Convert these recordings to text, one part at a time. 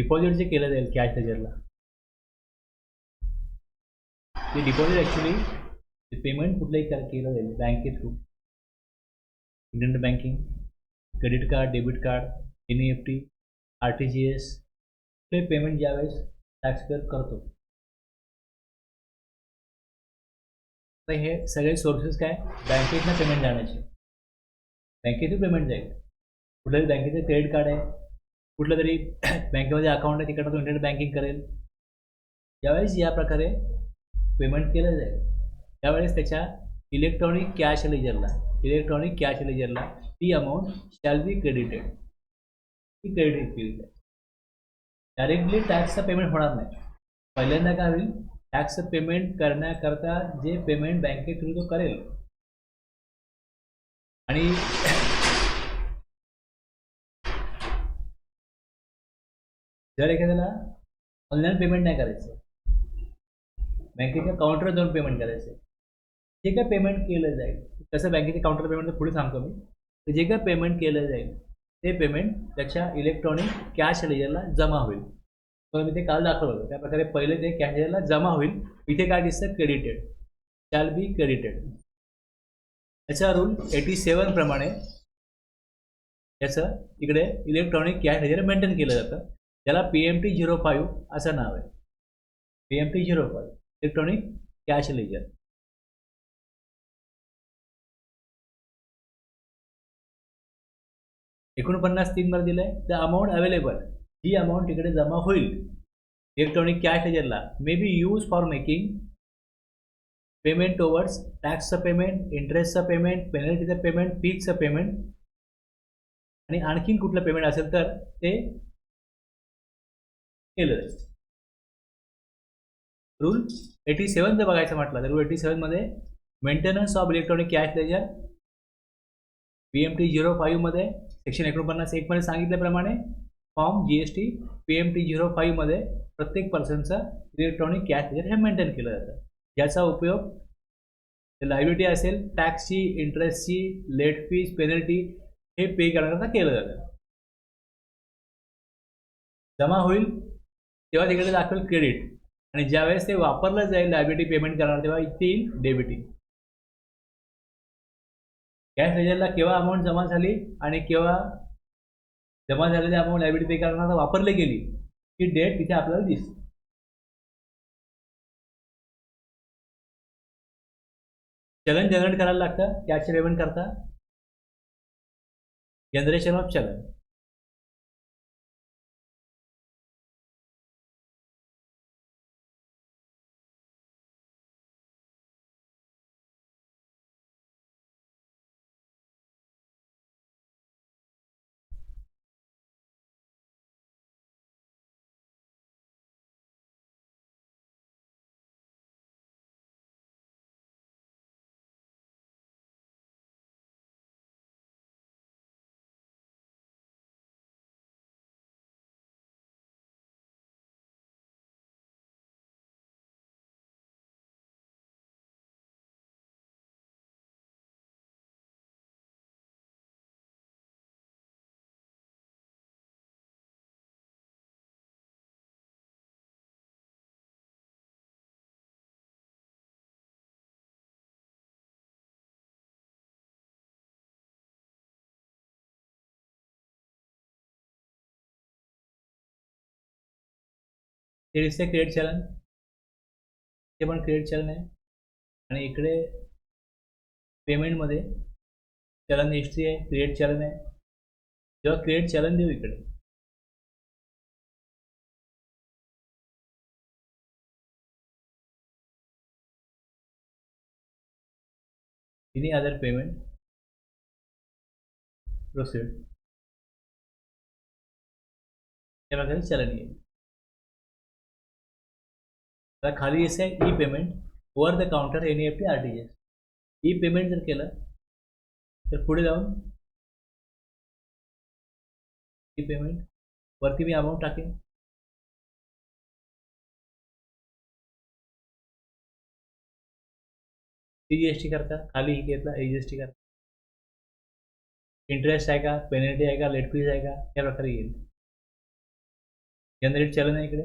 Deposit जे केलं जाईल कॅश लेजरला, ते डिपॉझिट ॲक्च्युली पेमेंट कुठलंही केलं जाईल बँके through, internet banking, credit card, debit card, NEFT, RTGS, ते पेमेंट ज्यावेळेस टॅक्स पेअर करतो. तर हे सगळे सोर्सेस काय, बँकेतनं पेमेंट जाण्याचे, बँकेतून पेमेंट जाईल. कुठल्याही बँकेचं क्रेडिट कार्ड आहे, कुठलं तरी बँकेमध्ये अकाउंट आहे, तिकडनं तो इंटरनेट बँकिंग करेल. ज्यावेळेस या प्रकारे पेमेंट केलं जाईल त्यावेळेस त्याच्या इलेक्ट्रॉनिक कॅश लेजरला ती अमाऊंट शॅल बी क्रेडिटेड, ती क्रेडिट केली जाईल. डायरेक्टली टॅक्सचं पेमेंट होणार नाही. पहिल्यांदा काय होईल, टॅक्सचं पेमेंट करण्याकरता जे पेमेंट बँके थ्रू तो करेल आणि जर एखाद्याला ऑनलाईन पेमेंट नाही करायचं, बँकेच्या काउंटरवर जाऊन पेमेंट करायचं, जे काय पेमेंट केलं जाईल, तसं बँकेच्या काउंटर पेमेंट पुढे सांगतो मी, तर जे काय पेमेंट केलं जाईल ते पेमेंट त्याच्या इलेक्ट्रॉनिक कॅश लेजरला जमा होईल. तर मी ते काल दाखवलं होतं त्याप्रकारे पहिले ते कॅश लेजरला जमा होईल. इथे काय दिसतं, क्रेडिटेड, शॅल बी क्रेडिटेड. याचा रूल 87 प्रमाणे याचं इकडे इलेक्ट्रॉनिक कॅश लेजर मेंटेन केलं जातं. त्याला PMT-05 असं नाव आहे. PMT-05 electronic cash ledger. $49.3 मध्ये दिलंय. द अमाऊंट अवेलेबल, जी अमाऊंट तिकडे जमा होईल इलेक्ट्रॉनिक कॅश लेजरला, may be use for making payment towards टॅक्सचं पेमेंट, इंटरेस्टचं पेमेंट, पेनल्टीचं पेमेंट, फीजचं पेमेंट आणि आणखीन कुठलं पेमेंट असेल तर ते केलं जाईल. रूल 87 जर बघायचं म्हटलं तर रूल 87 मध्ये maintenance of electronic cash ledger PMT-05 मध्ये सेक्शन 49(1) मध्ये सांगितल्याप्रमाणे फॉर्म GST PMT-05 मध्ये प्रत्येक पर्सनचं इलेक्ट्रॉनिक कॅश लेजर हे मेंटेन केलं जातं, ज्याचा उपयोग लायबिलिटी असेल टॅक्सची, इंटरेस्टची, लेट फीज, पेनल्टी हे पे करण्याकरता केलं जातं. जमा होईल तेव्हा तिकडे दाखवेल क्रेडिट आणि ज्यावेळेस ते वापरलं जाईल लायबिलिटी पेमेंट करणार तेव्हा इथे येईल डेबिटिंग. कॅश लेजरला केव्हा अमाऊंट जमा झाली आणि केव्हा जमा झालेली अमाऊंट लायबिलिटी पे करण्याकरता वापरली गेली ही डेट तिथे आपल्याला दिसते. चलन जनरेट करायला लागतं कॅशचे पेमेंट करता, जनरेशन ऑफ चलन. ते दिसते क्रेडिट चलन, ते पण क्रेडिट चलन आहे. आणि इकडे पेमेंटमध्ये चलन हिस्ट्री आहे, क्रेडिट चलन आहे. जेव्हा क्रेडिट चलन देऊ इकडे एनी अदर पेमेंट प्रोसीड त्या प्रकारे चलन येईल. आता खाली असं आहे E payment over the counter NEFT RTGS. E payment जर केलं तर पुढे जाऊन ई पेमेंट वरती मी अमाऊंट टाकेन, GST करता खाली घेतला GST करता, इंटरेस्ट आहे का, पेनल्टी आहे का, लेट फीज आहे का, या प्रकारे येईल. जनरेट चलन आहे इकडे.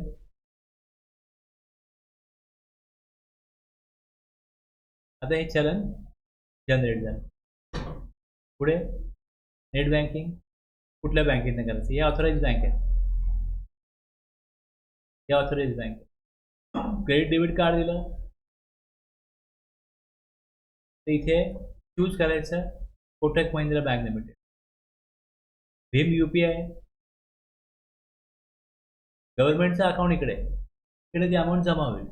आता हे चलन जनरेट झालं. पुढे नेट बँकिंग कुठल्या बँकेतनं करायचं? हे ऑथराइज बँक आहे. हे ऑथराइज बँक आहे. क्रेडिट डेबिट कार्ड दिलं तर इथे चूज करायचं Kotak Mahindra bank limited. Bhim UPI आहे. गव्हर्नमेंटचं अकाउंट इकडे ती अमाऊंट जमा होईल.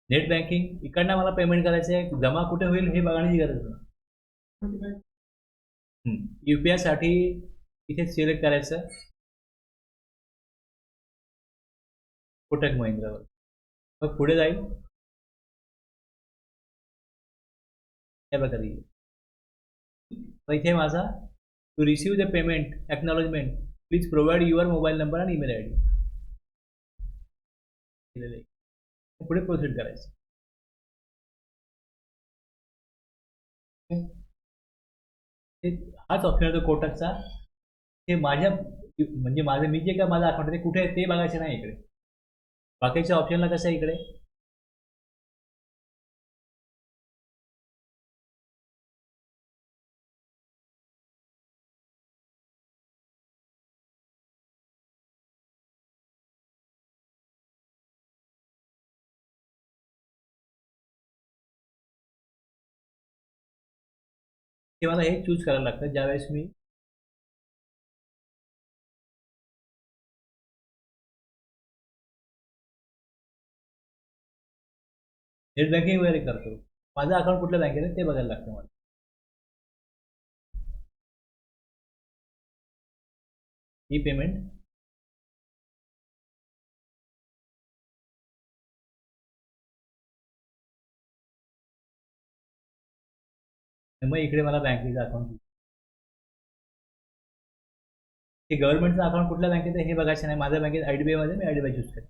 नेट बँकिंग इकडनं मला पेमेंट करायचं आहे, जमा कुठे होईल हे बघण्याची गरज नाही. UPI साठी इथे सिलेक्ट करायचं कोटक महिंद्रावर. मग पुढे जाईल. हे बघा इथे माझा to receive the payment acknowledgement please provide your mobile number आणि ईमेल ID दिलेलं आहे. पुढे प्रोसीड करायचं. हाच ऑप्शन आहे तो कोटकचा. हे माझ्या म्हणजे माझं मी जे काय माझं अकाउंट आहे ते कुठे आहे ते बघायचं नाही इकडे. बाकीच्या ऑप्शनला कसं आहे इकडे ते मला हे चूज करायला लागतं ज्यावेळेस मी नेट बँकिंग वगैरे करतो. माझं अकाउंट कुठल्या बँकेत आहे ते बघायला लागतं मला. ही पेमेंट मग इकडे मला बँकेचं अकाउंट हे गव्हर्नमेंटचं अकाउंट कुठल्या बँकेत आहे हे बघायचं नाही. माझ्या बँकेत IDBI मध्ये मी IDBI चूज करेन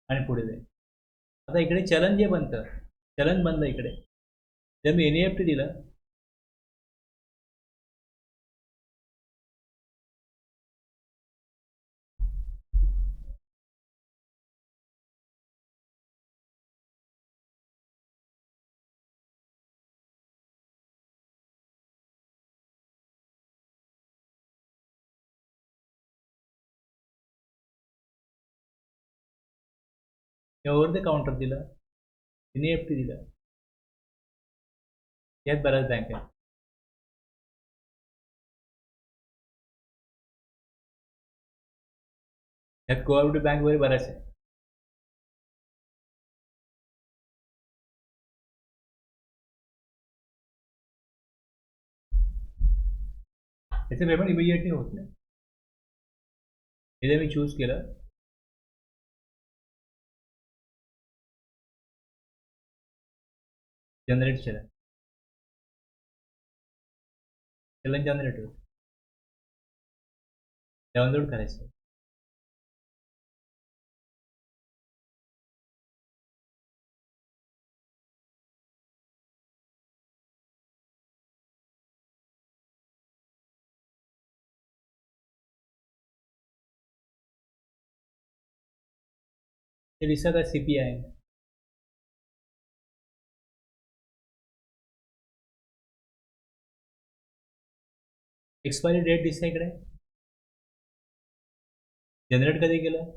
आणि पुढे जाईल. आता इकडे चलन जे बनतं चलन बनलं इकडे जर मी NEFT दिलं ओव्हर द काउंटर दिलं NEFT दिलं. यात बऱ्याच बँक आहेत. यात कोऑपरेटिव्ह बँक वगैरे बऱ्याच आहे. त्याचं पेमेंट इमिजिएटली होत नाही. हे मी चूज केलं जनरेट चलन जनरेट होतं. डाउनलोड करायचं. ते दिसत आहे CPI एक्सपायरी डेट दिसते इकडे. जनरेट कधी केलं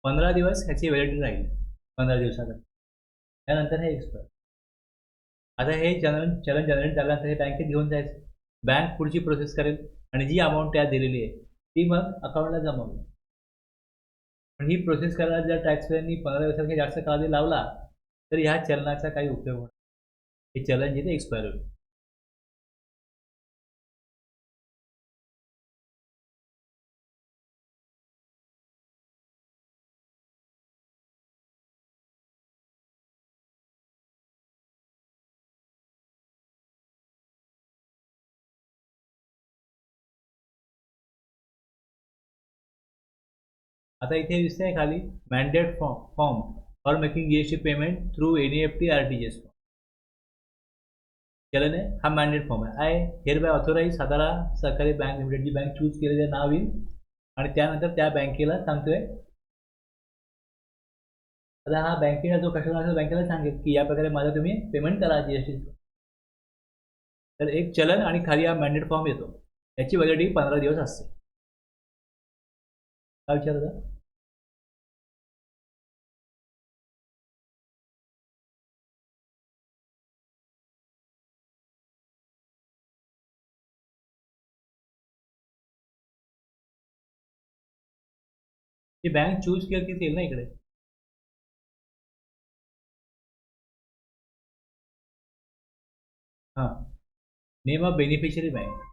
15 दिवस ह्याची व्हॅलिडिटी राहील. 15 दिवसानंतर त्यानंतर हे एक्सपायर. आता हे चलन जनरेट झाल्यानंतर हे बँकेत घेऊन जायचं. बँक पुढची प्रोसेस करेल आणि जी अमाऊंट त्यात दिलेली आहे ती मग अकाउंटला जमा होईल. पण ही प्रोसेस करायला जर टॅक्सपेअरनी 15 दिवसापेक्षा जास्त कालावधी लावला तर ह्या चलनाचा काही उपयोग होणार. हे चलन जिथे एक्सपायर होईल. आता इथे दिसतंय खाली mandate form for making GST payment through NEFT RTGS. चलन आहे, हा मॅन्डेट फॉर्म आहे. I hereby authorise Satara Sahakari bank limited, जी बँक चूज केलेलं नाव येईल आणि त्यानंतर त्या बँकेला सांगतोय. आता हा बँकेचा जो कस्टमर असेल बँकेला सांगेल की या प्रकारे माझं तुम्ही पेमेंट करा जीएसटी. तर एक चलन आणि खाली हा मॅन्डेट फॉर्म येतो. याची व्हॅलिडिटी 15 दिवस असते. काय विचारता? ती बँक चूज केली ती येईल ना इकडे. हां, नेम ऑफ बेनिफिशियरी बँक.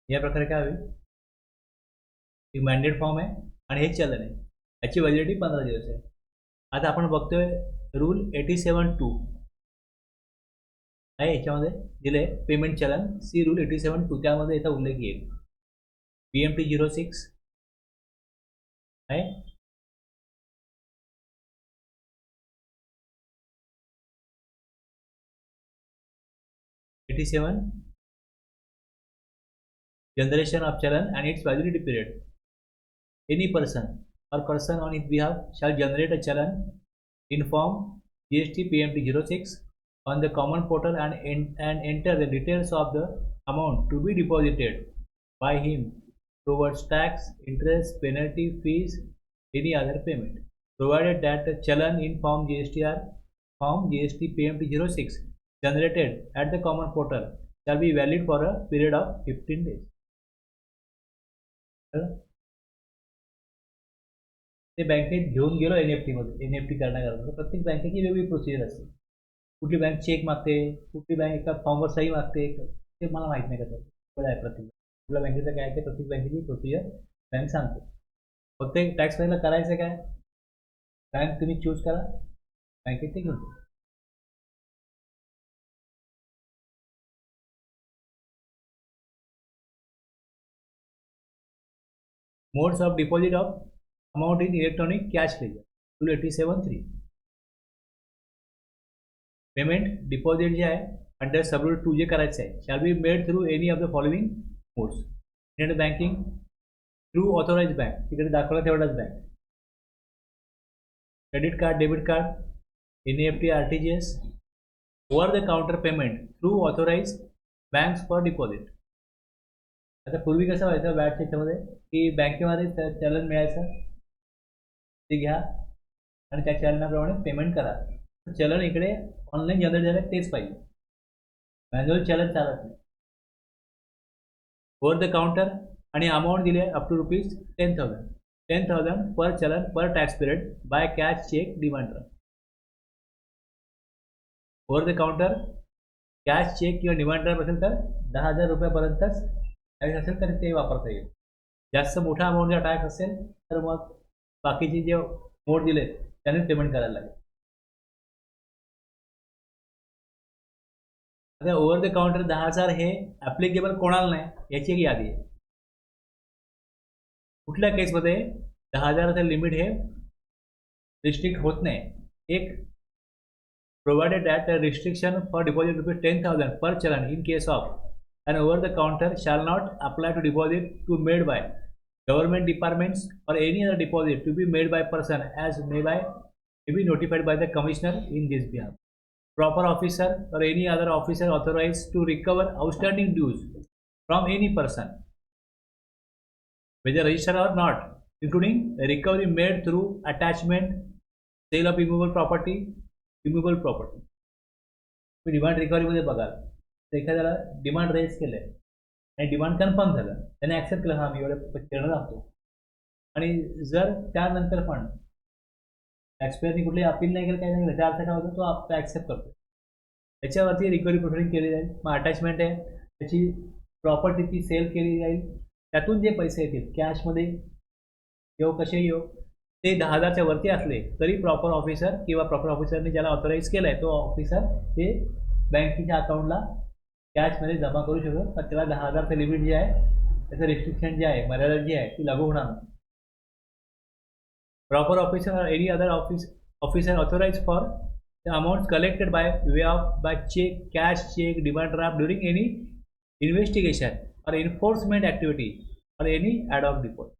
या प्रकारे काय होईल, एक मॅन्डेट फॉर्म आहे आणि हे चलन आहे. याची व्हॅलिडिटी 15 दिवस आहे. आता आपण बघतोय रूल 87(2) आहे, याच्यामध्ये दिले पेमेंट चलन सी रूल 87(2), त्यामध्ये याचा उल्लेख येईल. BMT 06 आहे. Generation of challan and its validity period. Any person or person on its behalf shall generate a challan in form GST PMT 06 on the common portal and enter the details of the amount to be deposited by him towards tax, interest, penalty, fees, any other payment, provided that the challan in form GST PMT 06 generated at the common portal shall be valid for a period of 15 days. ते बँकेत घेऊन गेलो NFT मध्ये, NFT करण्याकरता प्रत्येक बँकेची वेगळी procedure असते. कुठली बँक चेक मागते, कुठली बँक एका फॉर्मवर सही मागते, ते मला माहित नाही कसं काय आहे प्रत्येक कुठल्या बँकेचं काय ते प्रत्येक बँकेची प्रोसिजर बँक सांगते. फक्त एक टॅक्स फाईलला करायचं काय, बँक तुम्ही चूज करा, बँकेत ते घेऊन. Modes of deposit of amount in electronic cash ledger rule 87(3). Payment deposit जे आहे अंडर सब रूल 2 जे करायचं आहे shall be made through any of the following modes. Internet banking, through authorise bank, तिकडे दाखवला तेवढाच bank, credit card, debit card, NEFT, RTGS, over the counter payment through authorise banks for deposit. आता पूर्वी कसं व्हायचं व्हॅटच्या याच्यामध्ये की बँकेमध्ये चलन मिळायचं, ते घ्या आणि त्या चलनाप्रमाणे पेमेंट करा. चलन इकडे ऑनलाईन जनरेट झालं तेच पाहिजे, मॅन्युअल चलन चालत नाही. ओव्हर द काउंटर आणि अमाऊंट दिले up to ₹10,000 per challan per tax period by cash, cheque, demand draft. Over the counter cash, cheque किंवा डिमांड ड्राफ्ट असेल तर ₹10,000पर्यंतच टॅक्स असेल तर ते वापरता येईल. जास्त मोठा अमाऊंटचा टॅक्स असेल तर मग बाकीचे जे मोड दिले त्याने पेमेंट करायला लागेल. आता ओव्हर द काउंटर 10,000 हे ॲप्लिकेबल कोणाला नाही याची एक यादी आहे. कुठल्या केसमध्ये 10,000चं लिमिट हे रिस्ट्रिक्ट होत नाही. एक, provided that restriction for deposit ₹10,000 per challan in case of and over the counter shall not apply to deposit to made by government departments or any other deposit to be made by person as may be notified by the commissioner in this behalf. Proper officer or any other officer authorized to recover outstanding dues from any person, whether registered or not, including recovery made through attachment, sale of immovable property. तुम्ही demand रिकव्हरीमध्ये बघाल तर एखाद्याला demand raise केलं आहे आणि demand confirm झालं, त्याने accept केलं, हां मी एवढं करणं लागतो, आणि जर त्यानंतर पण टॅक्सपेअरनी कुठली अपील नाही केलं, काही नाही केलं, त्या अर्थ काय होतं, तो आपला ॲक्सेप्ट करतो. त्याच्यावरती रिकव्हरी प्रोसिडिंग केली जाईल. मग अटॅचमेंट आहे, त्याची प्रॉपर्टी ती सेल केली जाईल, त्यातून जे पैसे येतील कॅशमध्ये येऊ कसे येऊ, ते 10,000च्या वरती असले तरी प्रॉपर ऑफिसर किंवा प्रॉपर ऑफिसरने ज्याला ऑथोराईज केलं आहे तो ऑफिसर ते बँकेच्या अकाउंटला कॅशमध्ये जमा करू शकतो. पण त्याला 10,000चं लिमिट जे आहे त्याचं रिस्ट्रिक्शन जे आहे, मर्यादा जी आहे ती लागू होणार नाही. Proper officer or any other officer authorized for the amounts collected by way of by check, cash check, demand draft during any investigation or enforcement activity or any ad hoc default.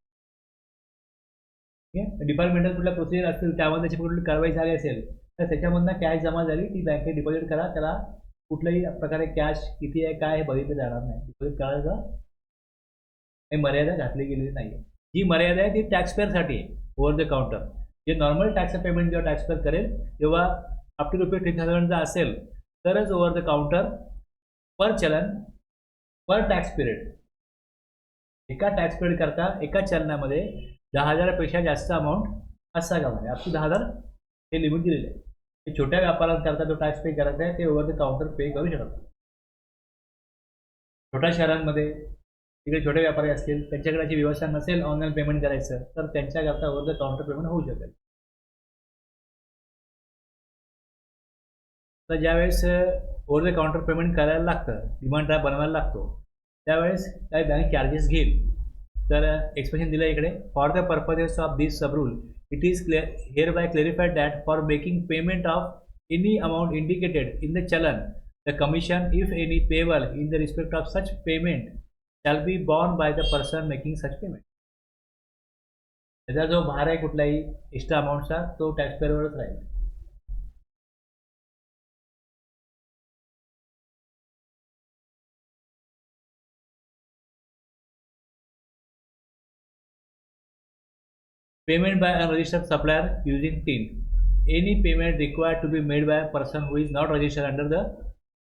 Departmental कुठल्या procedure असतील त्यामध्ये त्याची कुठली कारवाई झाली असेल तर त्याच्यामधनं कॅश जमा झाली ती बँकेत डिपॉझिट करा. त्याला कुठल्याही प्रकारे कॅश किती आहे काय हे बघितलं जाणार नाही. डिपॉझिट करायचं हे मर्यादा घातली गेलेली नाही. जी मर्यादा आहे ती टॅक्सपेअरसाठी आहे. ओव्हर द काउंटर जे नॉर्मल टॅक्स पेमेंट जेव्हा टॅक्सपेअर करेल तेव्हा अप टू ₹3,000 असेल तरच over the counter per challan per tax period एका टॅक्स पिरियड करता एका चलनामध्ये 10,000पेक्षा जास्त अमाऊंट असायला पाहिजे. अप टू 10,000 हे लिमिट दिलेलं आहे. ते छोट्या व्यापाऱ्यांकरता जो टॅक्स पे करायचा आहे ते ओव्हर द काउंटर पे करू शकतात. छोट्या शहरांमध्ये तिकडे छोटे व्यापारी असतील त्यांच्याकडे अशी व्यवस्था नसेल ऑनलाईन पेमेंट करायचं तर त्यांच्याकरता ओव्हर द काउंटर पेमेंट होऊ शकेल. तर ज्यावेळेस ओव्हर द काउंटर पेमेंट करायला लागतं डिमांड ड्राफ्ट बनवायला लागतो त्यावेळेस काही बँक चार्जेस घेईल. तर एक्सप्रेशन दिलं इकडे for the purposes of this sub rule it is hereby clarified that for making payment of any amount indicated in the challan the commission if any payable in the respect of such payment shall be borne by the person making such payment. त्याचा जो भार आहे कुठलाही extra अमाऊंटचा तो टॅक्सपेअरवरच राहील. Payment by unregistered supplier using TIN. Any payment required to be made by a person who is not registered under the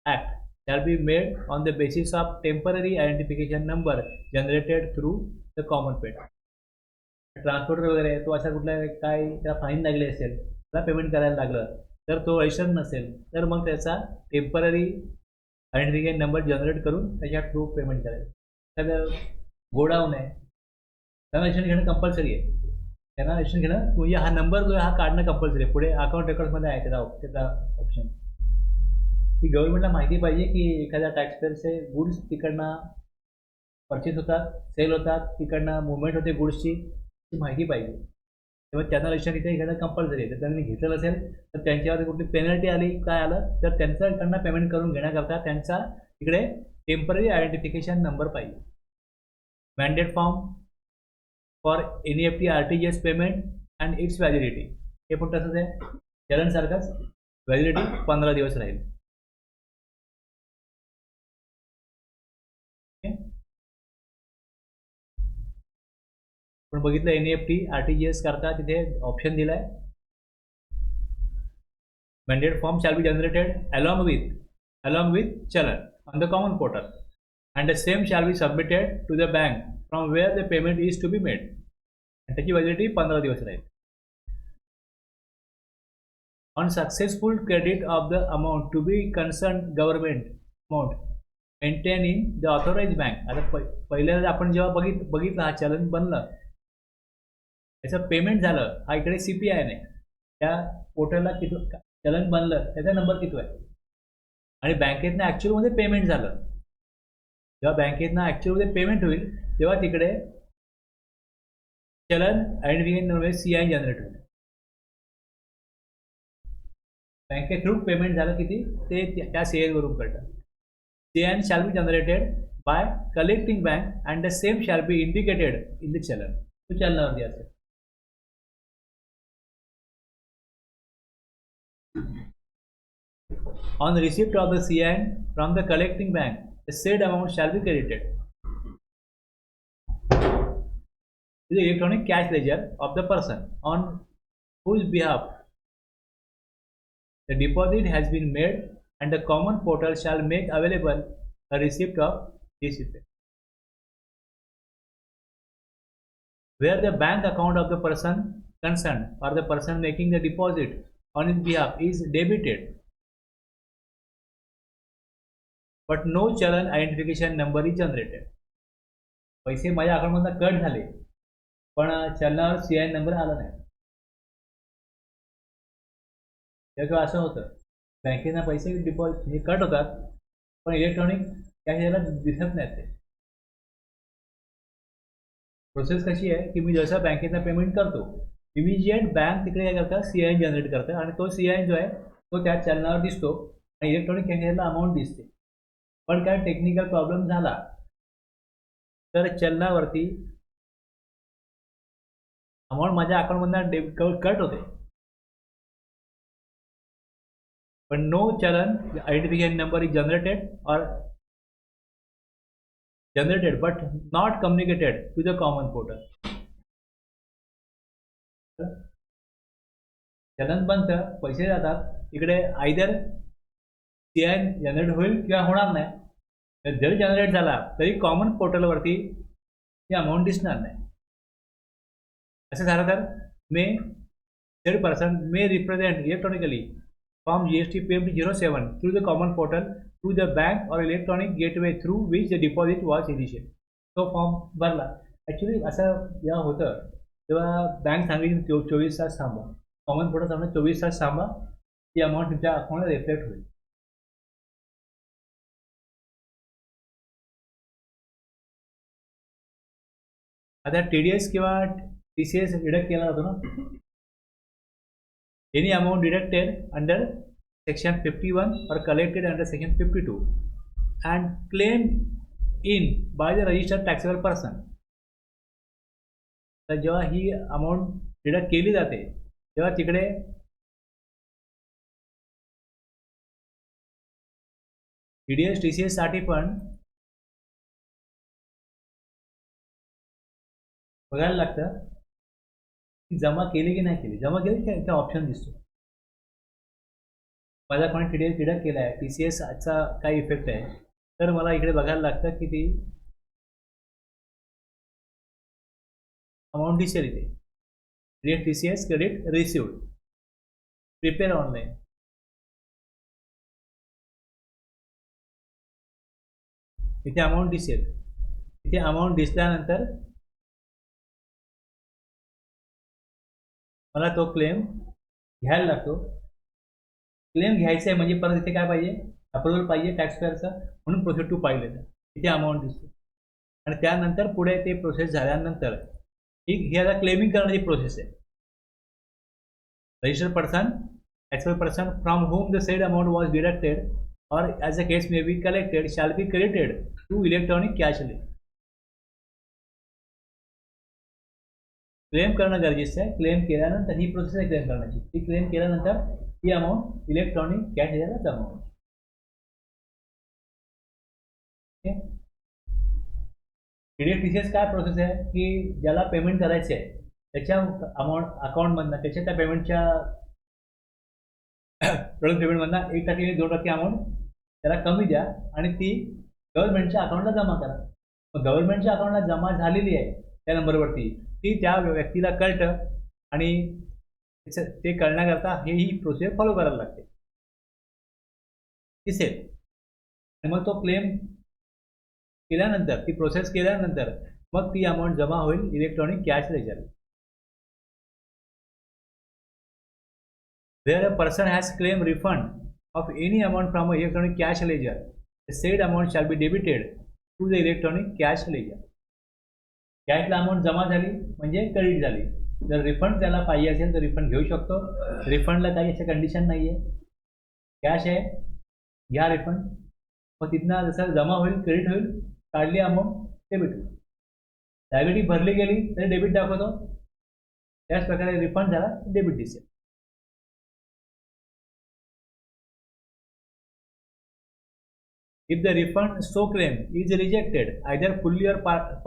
Act shall be made on the basis of temporary identification number generated through the common pay. Transporter वगैरे तो अशा कुठल्या काय त्याला fine लागली असेल त्याला payment करायला लागलं तर तो रजिस्टर नसेल तर मग त्याचा टेम्पररी आयडेंटिफिकेशन नंबर जनरेट करून त्याच्या थ्रू पेमेंट करायचं. तर गोडाऊन आहे त्यांना रजिस्ट्रेशन घेणं कंपल्सरी आहे. त्यांना रजिस्ट्रेशन घेणं म्हणजे हा नंबर जो आहे हा काढणं कंपल्सरी आहे. पुढे अकाउंट रेकॉर्ड्समध्ये आहे त्याचा ऑप्शन. की गव्हर्नमेंटला माहिती पाहिजे की एखाद्या टॅक्सपेअरचे गुड्स तिकडनं परचेस होतात सेल होतात तिकडनं मुवमेंट होते गुड्सची ती माहिती पाहिजे. तेव्हा त्यांना रजिस्ट्रेशन इथे घेणं कंपल्सरी आहे. तर त्यांनी घेतलं नसेल तर त्यांच्यावर कुठली पेनल्टी आली काय आलं तर त्यांचं इकडनं पेमेंट करून घेण्याकरता त्यांचा इकडे टेम्पररी आयडेंटिफिकेशन नंबर पाहिजे. Mandate form for NEFT RTGS payment and it's validity हे पण तसंच आहे चलनसारखंच व्हॅलिडिटी 15 दिवस राहील. पण बघितलं NEFT RTGS करता तिथे ऑप्शन दिलाय mandate form shall be generated along with challan on the common portal and the same shall be submitted to the bank from where the payment is to be made. त्याची validity 15 दिवस राहील. On successful credit of the amount to be concern government amount maintain in the authorise bank. आता पहिल्यांदा आपण जेव्हा बघितलं हा चलन बनलं त्याचं पेमेंट झालं हा इकडे CPI नाही त्या पोर्टलला किती चलन बनलं त्याचा नंबर किती आहे आणि बँकेतनं ॲक्च्युअलमध्ये पेमेंट झालं जेव्हा बँकेतनं ॲक्च्युअलमध्ये पेमेंट होईल तेव्हा तिकडे चलन आयडेंटिफिकेशन नंबर CI जनरेट होईल. बँके थ्रू पेमेंट झालं किती ते त्या CI वरून कळतं. CI shall be generated by collecting bank and the same shall B indicated in the चलन. तो चलनावरती असेल. On receipt of the CI from the collecting bank, the said amount shall be credited to the electronic cash ledger of the person on whose behalf the deposit has been made, and the common portal shall make available a receipt of this effect. Where the bank account of the person concerned or the person making the deposit on his behalf is debited but no चलन identification number is generated. पैसे माझ्या अकाउंटमधून cut झाले पण चलनावर CI number आला नाही. किंवा असं होतं बँकेना पैसे डिपॉझिट हे कट होतात पण इलेक्ट्रॉनिक कॅश याला दिसत नाहीत. ते प्रोसेस कशी आहे की मी जसं बँकेचा पेमेंट करतो इमिजिएट बँक तिकडे काय करतं, CIN जनरेट करतं आणि तो CIN जो आहे तो त्या चलनावर दिसतो आणि इलेक्ट्रॉनिक कॅशियरला अमाऊंट दिसते. पण काय टेक्निकल प्रॉब्लेम झाला तर चलनावरती अमाऊंट माझ्या अकाउंटमधून कट होते, पण no challan identification number is generated but not communicated to the common portal. चलन बनतं, पैसे जातात इकडे, आयदर CIN जनरेट होईल किंवा होणार नाही. तर जरी जनरेट झाला तरी कॉमन पोर्टलवरती ती अमाऊंट दिसणार नाही. असं झालं तर मे third person may represent electronically from GST PMT 07 through the common portal to the bank or electronic gateway through which the deposit was initiated. तो फॉर्म भरला. ॲक्च्युली असं जेव्हा होतं तेव्हा बँक सांगितली 24 तास थांबा, कॉमन पोर्टल सांगणं 24 तास थांबा, ती अमाऊंट तुमच्या अकाउंटला रिफ्लेक्ट होईल. आता TDS किंवा TCS डिडक्ट केला जातो ना. Any amount deducted under section 51 or collected under section 52 and claimed in by the registered taxable person. तर जेव्हा ही अमाऊंट डिडक्ट केली जाते तेव्हा तिकडे TDS TCS साठी पण बघायला लागतं की जमा केली की नाही केली. जमा केली की त्या ऑप्शन दिसतो. माझा कोणी TDS डिडक्ट केला आहे, TCS चा काय इफेक्ट आहे, तर मला इकडे बघायला लागतं की ती अमाऊंट दिसेल इथे. Credit TCS credit received, prepare online. इथे अमाऊंट दिसेल. इथे अमाऊंट दिसल्यानंतर मला तो क्लेम घ्यायला लागतो. क्लेम घ्यायचा आहे म्हणजे परत इथे काय पाहिजे, अप्रुव्हल पाहिजे टॅक्सपेअरचा, म्हणून प्रोसेस टू फाईल येतं. इथे अमाऊंट दिसते आणि त्यानंतर पुढे ते प्रोसेस झाल्यानंतर ही आता क्लेमिंग करण्याची प्रोसेस आहे. Registered person, taxable person from home the said amount was deducted or as a case may be collected shall be credited to electronic cash list. Claim करणं गरजेचं आहे. क्लेम केल्यानंतर ही प्रोसेस आहे claim करण्याची. ती claim केल्यानंतर ही amount electronic cash याला जमा होईल. TDS काय प्रोसेस आहे की ज्याला पेमेंट करायचे आहे त्याच्या अमाऊंट अकाउंटमधनं, त्याच्या त्या पेमेंटच्या टोटल पेमेंटमधनं 1% 2% अमाऊंट त्याला कमी द्या आणि ती गव्हर्नमेंटच्या अकाउंटला जमा करा. मग गव्हर्नमेंटच्या अकाउंटला जमा झालेली आहे त्या नंबरवरती, ती त्या व्यक्तीला कळतं आणि ते कळण्याकरता ही प्रोसेस फॉलो करायला लागते. दिसेल आणि मग तो क्लेम केल्यानंतर, ती प्रोसेस केल्यानंतर मग ती अमाऊंट जमा होईल electronic cash ledger. Where a person has claimed refund of any amount from an electronic cash ledger, the said amount shall be debited to the electronic cash ledger. कॅशला amount जमा झाली म्हणजे credit झाली. जर refund त्याला पाहिजे असेल तर रिफंड घेऊ शकतो. रिफंडला काही अशा कंडिशन नाही आहे. कॅश आहे, घ्या रिफंड. मग तिथनं जसं जमा होईल क्रेडिट होईल, काढली अमाऊंट डेबिट होईल. लायबिलिटी भरली गेली तरी डेबिट दाखवतो. त्याच प्रकारे रिफंड झाला डेबिट दिसेल. If the refund so claimed is rejected either fully or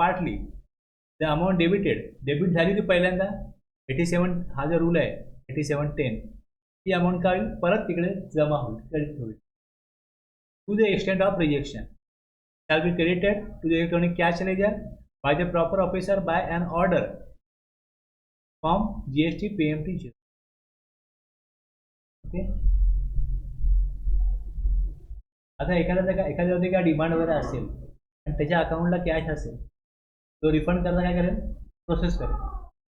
partly, the amount debited, debit झाली ती पहिल्यांदा 87 हा जो रूल आहे 8710, ती अमाऊंट काय होईल परत तिकडे जमा होईल, क्रेडिट होईल. To the extent of rejection shall be credited to the electronic cash ledger by the proper officer by an order from GST PMT 0. Okay. आता एखाद्यावरती काय डिमांड वगैरे असेल आणि त्याच्या अकाउंटला कॅश असेल, तो रिफंड करता काय करेल, प्रोसेस करेल.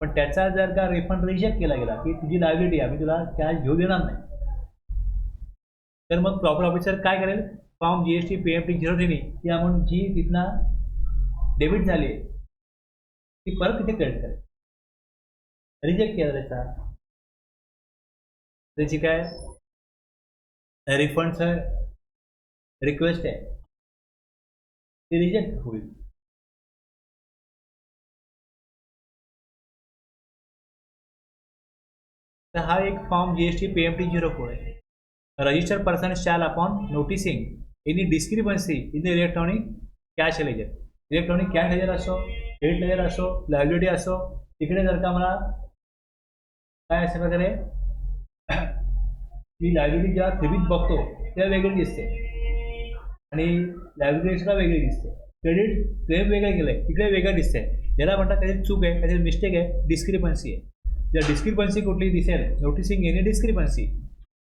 पण त्याचा जर का रिफंड रिजेक्ट केला गेला की तुझी लायबिलिटी आहे, आम्ही तुला कॅश घेऊ देणार नाही, तर मग प्रॉपर ऑफिसर काय करेल, फॉर्म GST PMT 0 ती अमाऊंट जी तिथनं डेबिट झाली आहे ती परत तिथे क्रेडिट करेल. रिजेक्ट केला त्याची काय रिफंडचं रिक्वेस्ट आहे ती रिजेक्ट होईल. तर हा एक फॉर्म GST PMT 04 आहे. Registered person shall upon noticing any discrepancy in the electronic cash ledger. Electronic cash ledger असो, क्रेडिट लेजर असो, लायबिलिटी असो, तिकडे जर का मला काय अशा प्रकारे मी लायबिलिटी जेव्हा क्रेडिट बघतो तेव्हा वेगळी दिसते आणि लायबिलिटी एक्स्ट्रा वेगळी दिसते. क्रेडिट क्लेम वेगळं केलंय तिकडे वेगळं दिसतंय. याला म्हणतात काहीतरी चूक आहे, काहीतरी मिस्टेक आहे, डिस्क्रिपन्सी आहे. जर डिस्क्रिपन्सी कुठली दिसेल, नोटिसिंग एनी डिस्क्रिपन्सी,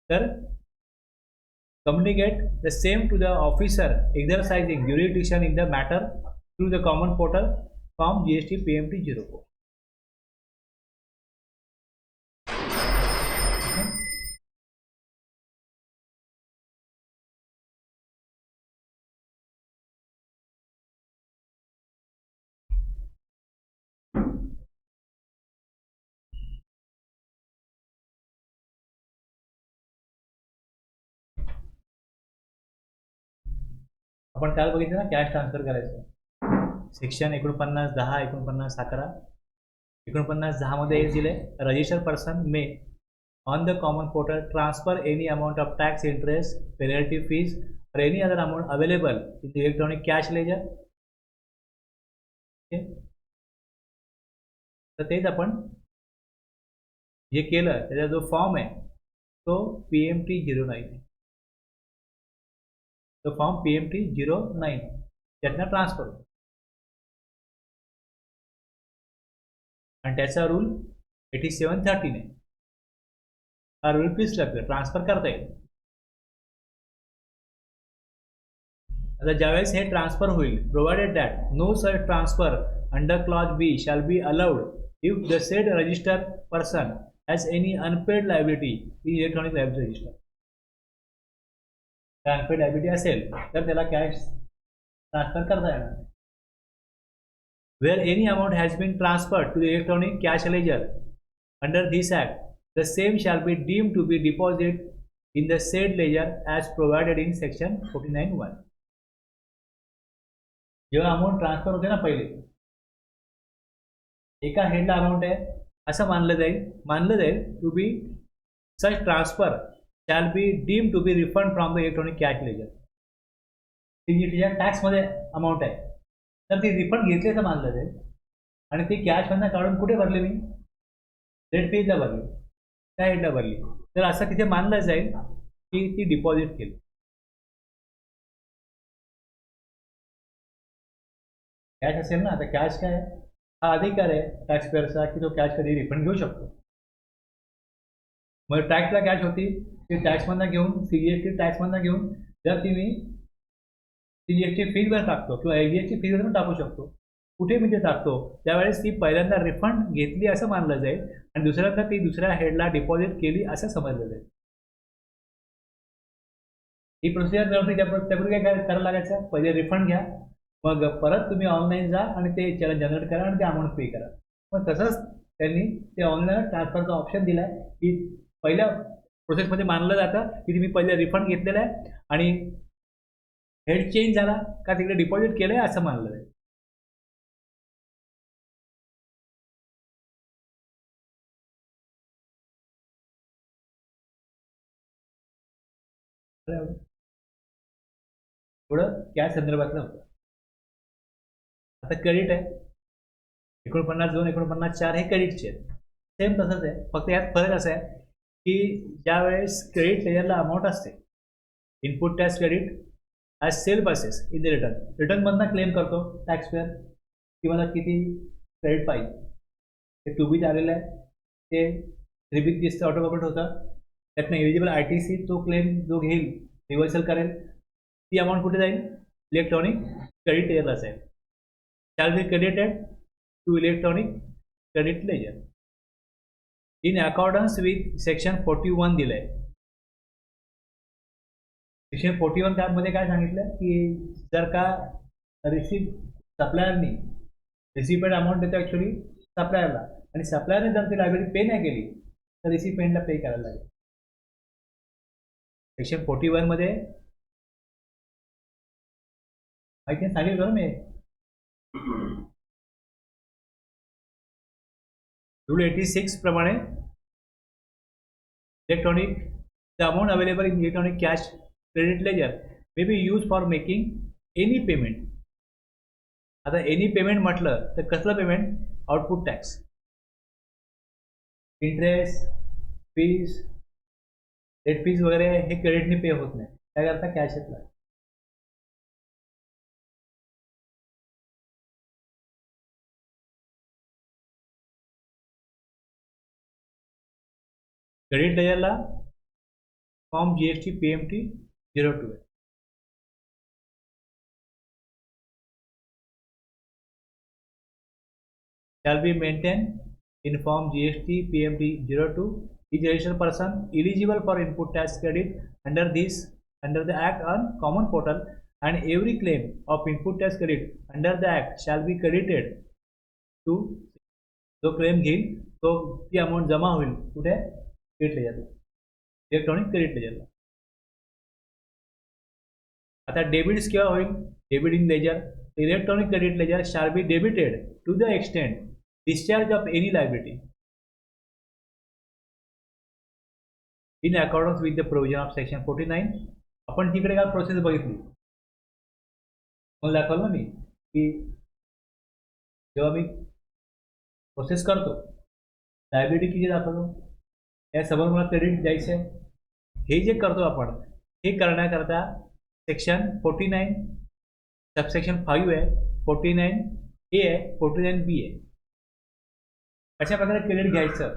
तर communicate the same to the officer exercising jurisdiction in the matter through the common portal form GST PMT 04. आपण काल बघितलं ना कॅश ट्रान्सफर करायचं. सेक्शन 49(10), 49(11), 49(10) मध्ये हे दिले, registered person may on the common portal transfer any amount of tax, interest, penalty, fees or any other amount available in the electronic cash ledger. तर तेच आपण जे केलं त्याचा जो फॉर्म आहे तो PMT 09 आहे. तो फॉर्म PMT 09 त्यातनं ट्रान्सफर होतो आणि त्याचा रूल 8713 आहे. हा रूल प्लीज लागतो, ट्रान्सफर करता येईल. आता ज्यावेळेस हे ट्रान्सफर होईल, provided that no such transfer under clause B shall be allowed if the said registered person has any unpaid liability in electronic liability register. Unpaid liability असेल तर त्याला कॅश ट्रान्सफर करता येणार. Where any amount has been transferred to the electronic cash ledger under this act the same shall be deemed to be deposit in the said ledger as provided in section 49(1). जेव्हा amount transfer होते ना, पहिले एका हेडला amount आहे असं मानलं जाईल to be such transfer shall be deemed to be refund from the electronic cash ledger. ती तिच्या टॅक्समध्ये अमाऊंट आहे तर ती रिफंड घेतल्याचं मानलं जाईल आणि ती कॅशमधनं काढून कुठे भरली, मी डेट फीजला भरली, त्या हेडला भरली, तर असं तिथे मानलं जाईल की ती डिपॉझिट केली. कॅश असेल ना, तर कॅश काय हा अधिकार आहे टॅक्स पेअरचा की तो कॅश कधी रिफंड घेऊ शकतो. मग टॅक्सला कॅश होती ते टॅक्समधनं घेऊन CGST टॅक्समधनं घेऊन जर ती मी CGST फीजवर टाकतो किंवा LGST फीजवर पण टाकू शकतो, कुठे मी ते टाकतो त्यावेळेस ती पहिल्यांदा रिफंड घेतली असं मानलं जाईल आणि दुसऱ्यांदा ती दुसऱ्या हेडला डिपॉझिट केली असं समजलं जाईल. ही प्रोसिजर जर त्यापूर्वी काय करायला लागायचं, पहिले रिफंड घ्या, मग परत तुम्ही ऑनलाईन जा आणि ते जनरेट करा आणि ते अमाऊंट पे करा. मग तसंच त्यांनी ते ऑनलाईन ट्रान्सफरचा ऑप्शन दिला आहे की पहिल्या प्रोसेसमध्ये मानलं जातं की तुम्ही पहिले रिफंड घेतलेला आहे आणि हेड चेंज झाला का तिकडे डिपॉझिट केलं आहे असं मानलं जाईल. थोडं कॅश संदर्भातलं होतं. आता क्रेडिट आहे, 49(2), 49(4) हे क्रेडिटचे आहेत. सेम तसंच आहे, फक्त यात फरक असा आहे की ज्यावेळेस क्रेडिट लेजरला अमाऊंट असते, input tax credit as self assess in the रिटर्नमधनं क्लेम करतो टॅक्स पेअर की मला किती क्रेडिट पाहिजे, ते टू बीच आलेलं आहे, ते 3 बीच दिसतं, ऑटो कम्प्लीट होतं, त्यातनं एलिजिबल ITC तो क्लेम जो घेईल रिव्हर्सल करेल, ती अमाऊंट कुठे जाईल, इलेक्ट्रॉनिक क्रेडिट लेजरला जाईल. Shall be credited to electronic credit ledger in accordance with section 41 दिलं आहे. सेक्शन 41 मध्ये काय सांगितलं की जर का सप्लायरनी रिसिपेड अमाऊंट देतो ॲक्च्युली सप्लायरला आणि सप्लायरने जर ती लायबिलिटी पे नाही केली तर रिसिपिएंटला पे करायला लागेल. सेक्शन 41 मध्ये माहिती सांगितलं ना मी. रूल 86 प्रमाणे electronic the amount available in electronic cash credit ledger may be use for making any payment. आता एनी पेमेंट म्हटलं तर कसलं payment? Output tax, interest, fees, late fees वगैरे हे क्रेडिटने पे होत नाही. काय करता? कॅश येतला. क्रेडिट लेजरला फॉर्म GST PMT 02 आहे. shall be maintained in form GST PMT 02. Each registered person eligible for input tax credit under the Act on common portal, and every claim of input tax credit under the Act shall be credited to जो claim घेईल तो ती amount जमा होईल कुठे? Credit लेजरला, electronic credit लेजरला. आता डेबिट्स केव्हा होईल? Debit in ledger. Electronic credit ledger shall be debited to the extent discharge of any liability in accordance with the provision of section 49. आपण तिकडे काय प्रोसेस बघितली मला दाखवलं ना मी की जेव्हा मी प्रोसेस करतो लायबिलिटी किती दाखवतो यासमोर मला क्रेडिट द्यायचं आहे. हे जे करतो आपण हे करण्याकरता सेक्शन 49 सबसेक्शन 5 आहे, 49A आहे, 49B आहे. अशा प्रकारे क्रेडिट घ्यायचं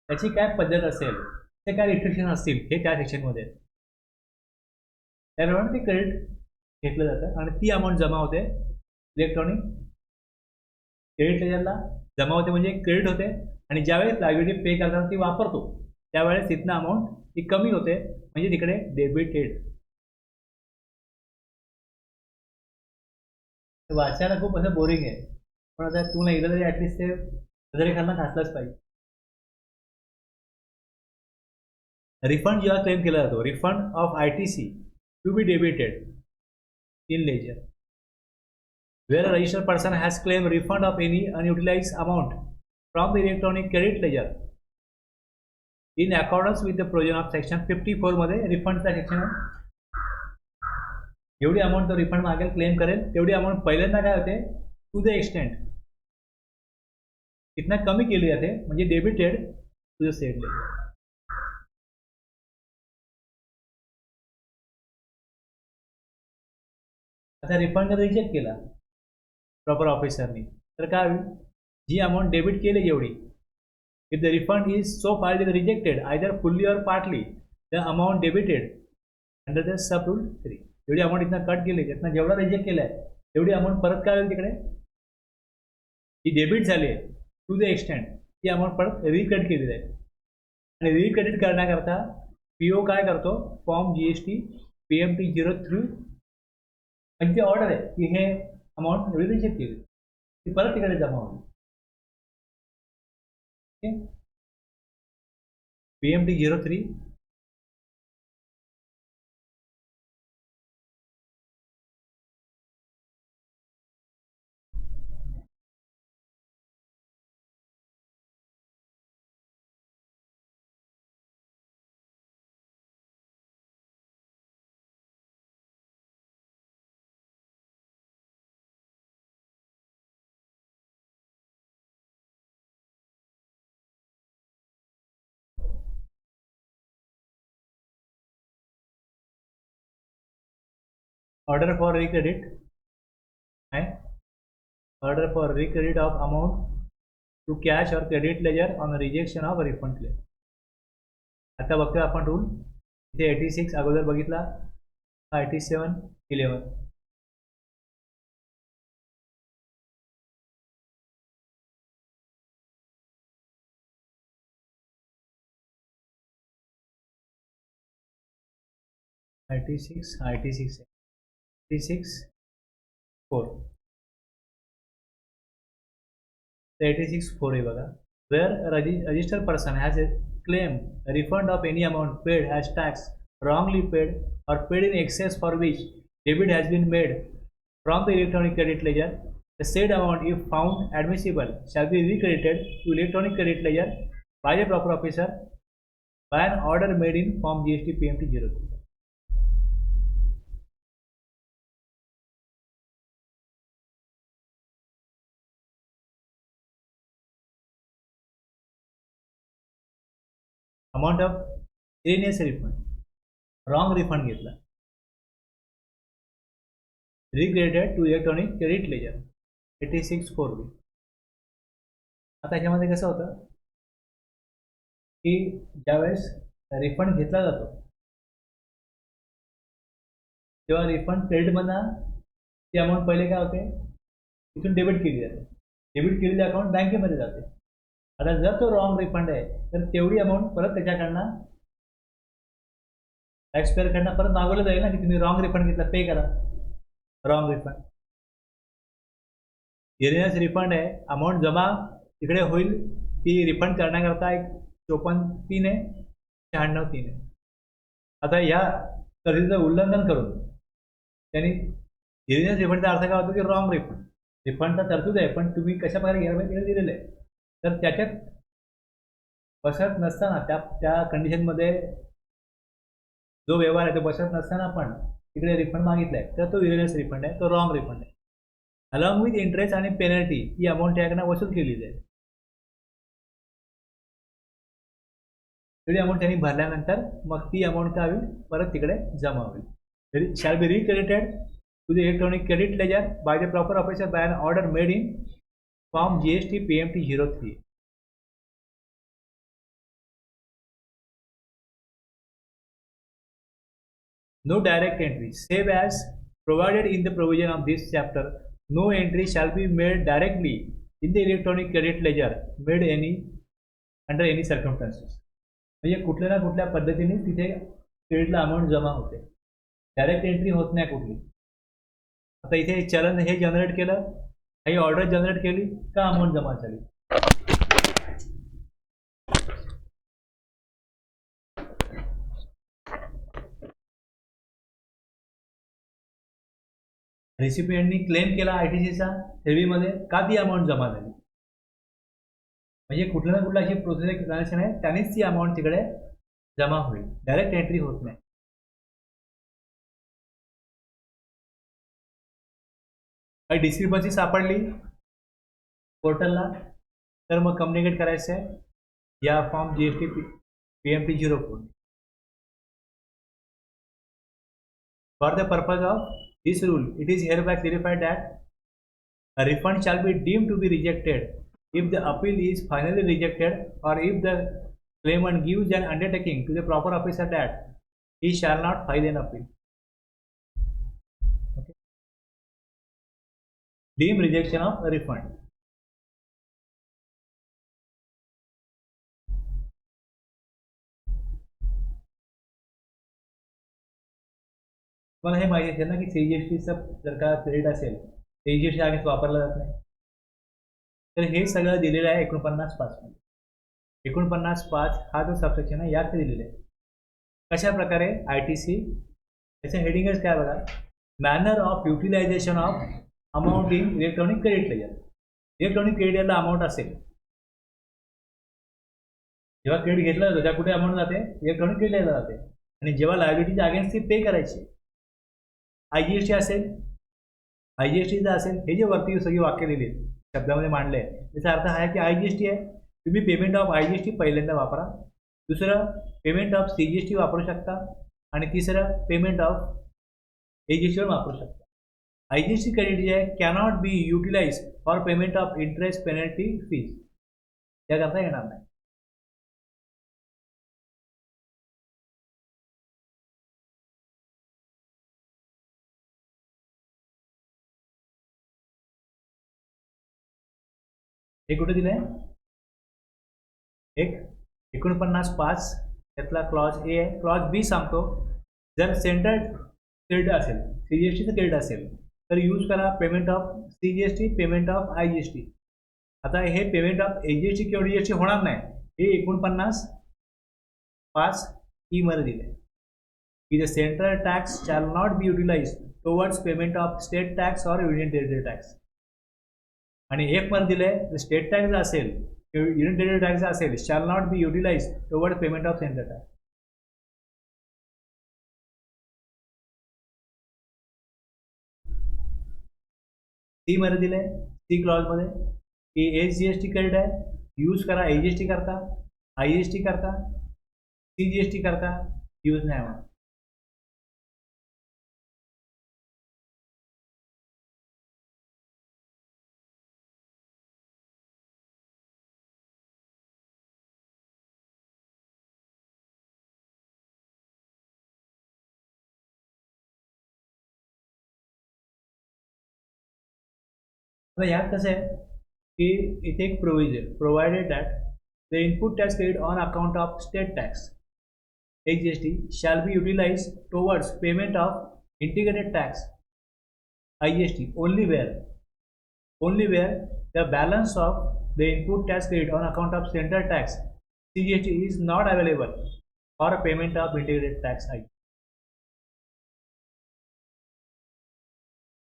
त्याची काय पद्धत असेल, ते काय रिस्ट्रिक्शन असतील हे त्या सेक्शनमध्ये. त्याप्रमाणे ते क्रेडिट घेतलं जातं आणि ती अमाऊंट जमा होते इलेक्ट्रॉनिक क्रेडिट लेजरला. जमा होते म्हणजे क्रेडिट होते आणि ज्यावेळेस लायबिलिटी पे करताना ती वापरतो त्यावेळेस तिथनं अमाऊंट ती कमी होते म्हणजे तिकडे डेबिटेड. वाचायला खूप असं बोरिंग आहे पण आता तू नाही तरी ॲटलिस्ट ते नजरेखालना घातलंच पाहिजे. रिफंड जेव्हा क्लेम केला जातो, refund of ITC to be debited in ledger where a registered person has claimed refund of any unutilized amount from the electronic credit ledger in accordance with the provision of section 54 मध्ये रिफंडचा section आहे. जेवढी amount तो refund मागेल claim करेल तेवढी amount पहिल्यांदा काय होते टू द एक्सटेंट इतना कमी केली जाते म्हणजे debited to the said ledger. आता रिफंड जर रिजेक्ट केला प्रॉपर ऑफिसरनी तर काय होईल? जी अमाऊंट डेबिट केली जेवढी, if the refund is so far is rejected either fully or partly the amount debited under the sub rule 3. जेवढी अमाऊंट इथं कट केली त्यातनं जेवढा रिजेक्ट केला आहे तेवढी अमाऊंट परत काय होईल तिकडे जी डेबिट झाली आहे टू द एक्सटेंट ती अमाऊंट परत रिक्रेडिट केली जाईल. आणि रिक्रेडिट करण्याकरता PO काय करतो? फॉर्म GST PMT 03 म्हणजे ऑर्डर आहे की हे अमाऊंट एवढी रिजेक्ट केली ती परत तिकडे जमा होईल. PMT 03 order for recredit and order for recredit of amount to cash or credit ledger on rejection of refund claim. आता बघतोय आपण रूल इथे 86 अगोदर बघितला, 87 11 86 86 4 86 4 आहे बघा. where a registered person has a claim a refund of any amount paid as tax, wrongly paid, or paid in excess for which debit has been made from the electronic credit ledger, the said amount, if found admissible, shall be recredited to electronic credit ledger by the proper officer by an order made in Form GST PMT 03. Amount of erroneous refund, wrong refund घेतला, recredited to electronic credit ledger 86(4)B. आता याच्यामध्ये कसं होतं की ज्यावेळेस refund घेतला जातो तेव्हा रिफंड क्रेडिटमधनं ती अमाऊंट पहिले काय होते, इथून डेबिट केली जाते, डेबिट केलेली अकाउंट बँकेमध्ये जाते. आता जर तो रॉंग रिफंड आहे तर तेवढी अमाऊंट परत त्याच्याकडनं टॅक्सपेअरकडनं परत मागवलं जाईल ना, की तुम्ही रॉंग रिफंड घेतला, पे करा. रॉंग रिफंड, एरियस रिफंड आहे, अमाऊंट जमा तिकडे होईल ती रिफंड करण्याकरता एक 54(3) आहे, 96(3) आहे. आता या तरतुदीचं उल्लंघन करून त्यांनी एरियस रिफंडचा अर्थ काय होतो की रॉंग रिफंड, रिफंडचा तरतूद आहे पण तुम्ही कशा प्रकारे घ्यायला तिकडे दिलेलं आहे, तर त्याच्यात बसत नसताना त्या कंडिशनमध्ये जो व्यवहार आहे तो बसत नसताना पण तिकडे रिफंड मागितलाय तर तो एरियस रिफंड आहे, तो रॉंग रिफंड आहे. अलॉंग विथ इंटरेस्ट आणि पेनल्टी ही अमाऊंट त्याकडनं वसूल केली जाईल. तेवढी अमाऊंट त्यांनी भरल्यानंतर मग ती अमाऊंट काय होईल, परत तिकडे जमा होईल. Shall be recredited to the electronic credit ledger by the proper officer by an order made in form GST PMT 03. No direct entry, save as provided in the provision of this chapter. No entry shall be made directly in the electronic credit ledger made under any circumstances. म्हणजे कुठल्या ना कुठल्या पद्धतीने तिथे क्रेडिटला amount जमा होते, direct entry होत नाही कुठली. आता इथे चलन हे जनरेट केलं, काही ऑर्डर जनरेट केली का अमाऊंट जमा झाली. रेसिपिएंटनी क्लेम केला ITCचा हेवीमध्ये का ती अमाऊंट जमा झाली, म्हणजे कुठल्या ना कुठला अशी प्रोसेस ट्रान्झॅक्शन आहे त्यानेच ती अमाऊंट तिकडे जमा होईल, डायरेक्ट एंट्री होत नाही. काही डिस्क्रिपन्सी सापडली पोर्टलला तर मग कम्युनिकेट करायचं आहे या form GST PMT 04. For the purpose of this rule, it is hereby clarified that a refund shall be deemed to be rejected if the appeal is finally rejected or if the claimant gives an undertaking to the proper officer that he shall not file an appeal. Okay. Deem rejection of a refund. मला हे माहिती असेल ना की CGSTचं जर का credit असेल, CGST आधीच वापरला जात नाही, तर हे सगळं दिलेलं आहे 49(5) मध्ये. 49(5) हा जो सबसेक्शन आहे यात दिलेलं आहे. कशा प्रकारे ITC याचं हेडिंगच काय बघा, manner of utilisation of amount in electronic credit ledger. Electronic credit लेजरला अमाऊंट असेल, जेव्हा क्रेडिट घेतला जातो त्या कुठे अमाऊंट जाते, इलेक्ट्रॉनिक क्रेडिट लेजरला जाते, आणि जेव्हा लायबिलिटीच्या अगेन्स्ट ती पे करायची IGST असेल, IGSTचं असेल, हे जे वरती सगळी वाक्य दिली शब्दामध्ये मांडले त्याचा अर्थ हा आहे की IGST आहे, तुम्ही पेमेंट ऑफ IGST पहिल्यांदा वापरा, दुसरं पेमेंट ऑफ CGST वापरू शकता, आणि तिसरं पेमेंट ऑफ AGST वापरू शकता. IGST क्रेडिट जे आहे cannot be utilise for payment of interest penalty fees, त्याकरता येणार नाही. हे कुठे दिलंय, एक 49(5) त्यातला क्लॉज A आहे. क्लॉज B सांगतो, जर सेंट्रल क्रेडिट असेल, CGSTचं क्रेडिट असेल तर यूज करा payment of CGST, payment of IGST. आता हे पेमेंट ऑफ एजीएसटी किंवा डीजीएसटी होणार नाही, हे 49(5) मध्ये दिले की the central tax shall not be utilise towards payment of state tax or union territory tax. आणि F मध्ये दिले स्टेट टॅक्स असेल किंवा युनियन टेरिटरी टॅक्स असेल shall not be utilise toward payment of central tax. C मध्ये दिले, C clause मध्ये की एसजीएसटी क्रेडिट आहे, यूज करा एजीएसटी करता, आयजीएसटी करता, सीजीएसटी करता यूज नाही होणार. आता यात कसं आहे की इथे एक provision provided that the input tax credit on account of state tax SGST shall be utilise towards payment of integrated tax IGST only where the balance of the input tax credit on account of central tax CGST is not available for payment of integrated tax I.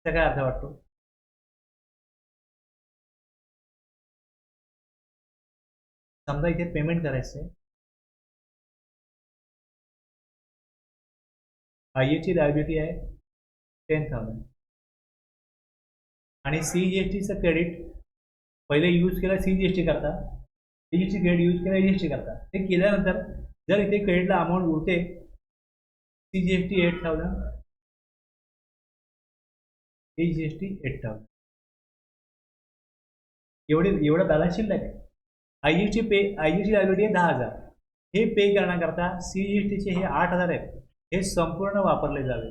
त्याचा काय अर्थ वाटतो? समजा इथे payment करायचं आहे, आयची liability आहे 10,000 आणि सीजीएसटीचं क्रेडिट पहिले यूज केलं सीजीएसटी करता, एजीएसटी क्रेडिट यूज केलं एजीएसटी करता. ते केल्यानंतर जर इथे क्रेडिटला अमाऊंट उरते सीजीएसटी 8,000 एजीएसटी 8,000 एवढं बॅलन्स शिल्लक आहे. आयजीएसटी लायबिलिटी आहे 10,000. हे पे करण्याकरता सीजीएसटीचे हे 8,000 आहेत, हे संपूर्ण वापरले जावे.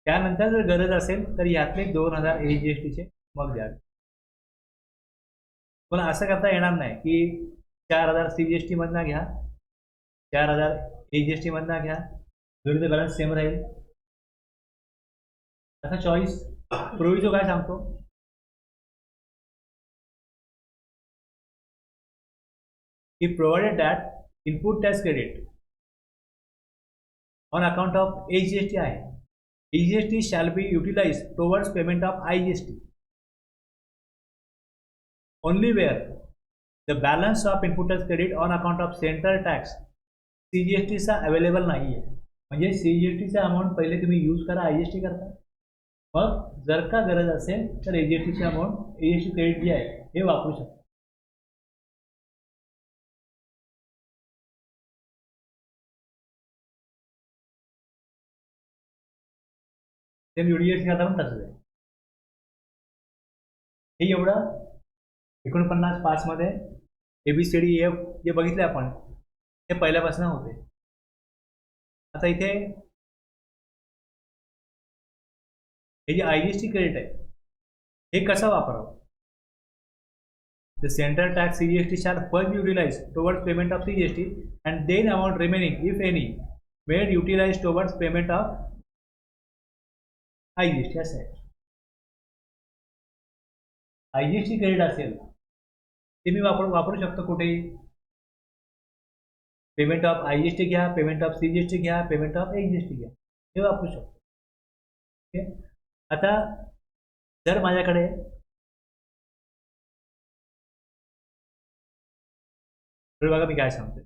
त्यानंतर जर गरज असेल तर यातले 2,000 एजीएसटीचे मग द्यावे. पण असं करता येणार नाही की 4,000 सीजीएसटी मधनं घ्या, 4,000 एजीएसटी मधनं घ्या, दोन्हीचा बॅलन्स सेम राहील. असा चॉईस प्रोव्हिजन काय सांगतो की provided that input tax credit on account of AGST आहे, AGST shall be utilized towards payment of IGST only where the balance of input tax credit on account of central tax CGST चा available नाही आहे. म्हणजे सीजीएसटीचा amount पहिले तुम्ही use करा IGST करता, मग जर का गरज असेल तर एजीएसटीची अमाऊंट एजीएसटी क्रेडिट जे आहे हे वापरू शकता. ते युडीएसटी खाता पण तसंच आहे. हे एवढं 49(5) मध्ये ABCD EF जे बघितले आपण ते पहिल्यापासून होते. आता इथे हे जे आयजीएसटी क्रेडिट आहे हे कसं वापरावं? The central tax CGST shall first be utilized towards payment of CGST and then amount remaining, if any, made utilized towards payment of IGST. असं आहे. आयजीएसटी क्रेडिट असेल ते मी वापरू शकतो कुठेही. पेमेंट ऑफ आयजीएसटी घ्या, पेमेंट ऑफ सीजीएसटी घ्या, payment of AGST घ्या, हे वापरू शकतो. ओके. आता जर माझ्याकडे बघा मी काय सांगतोय,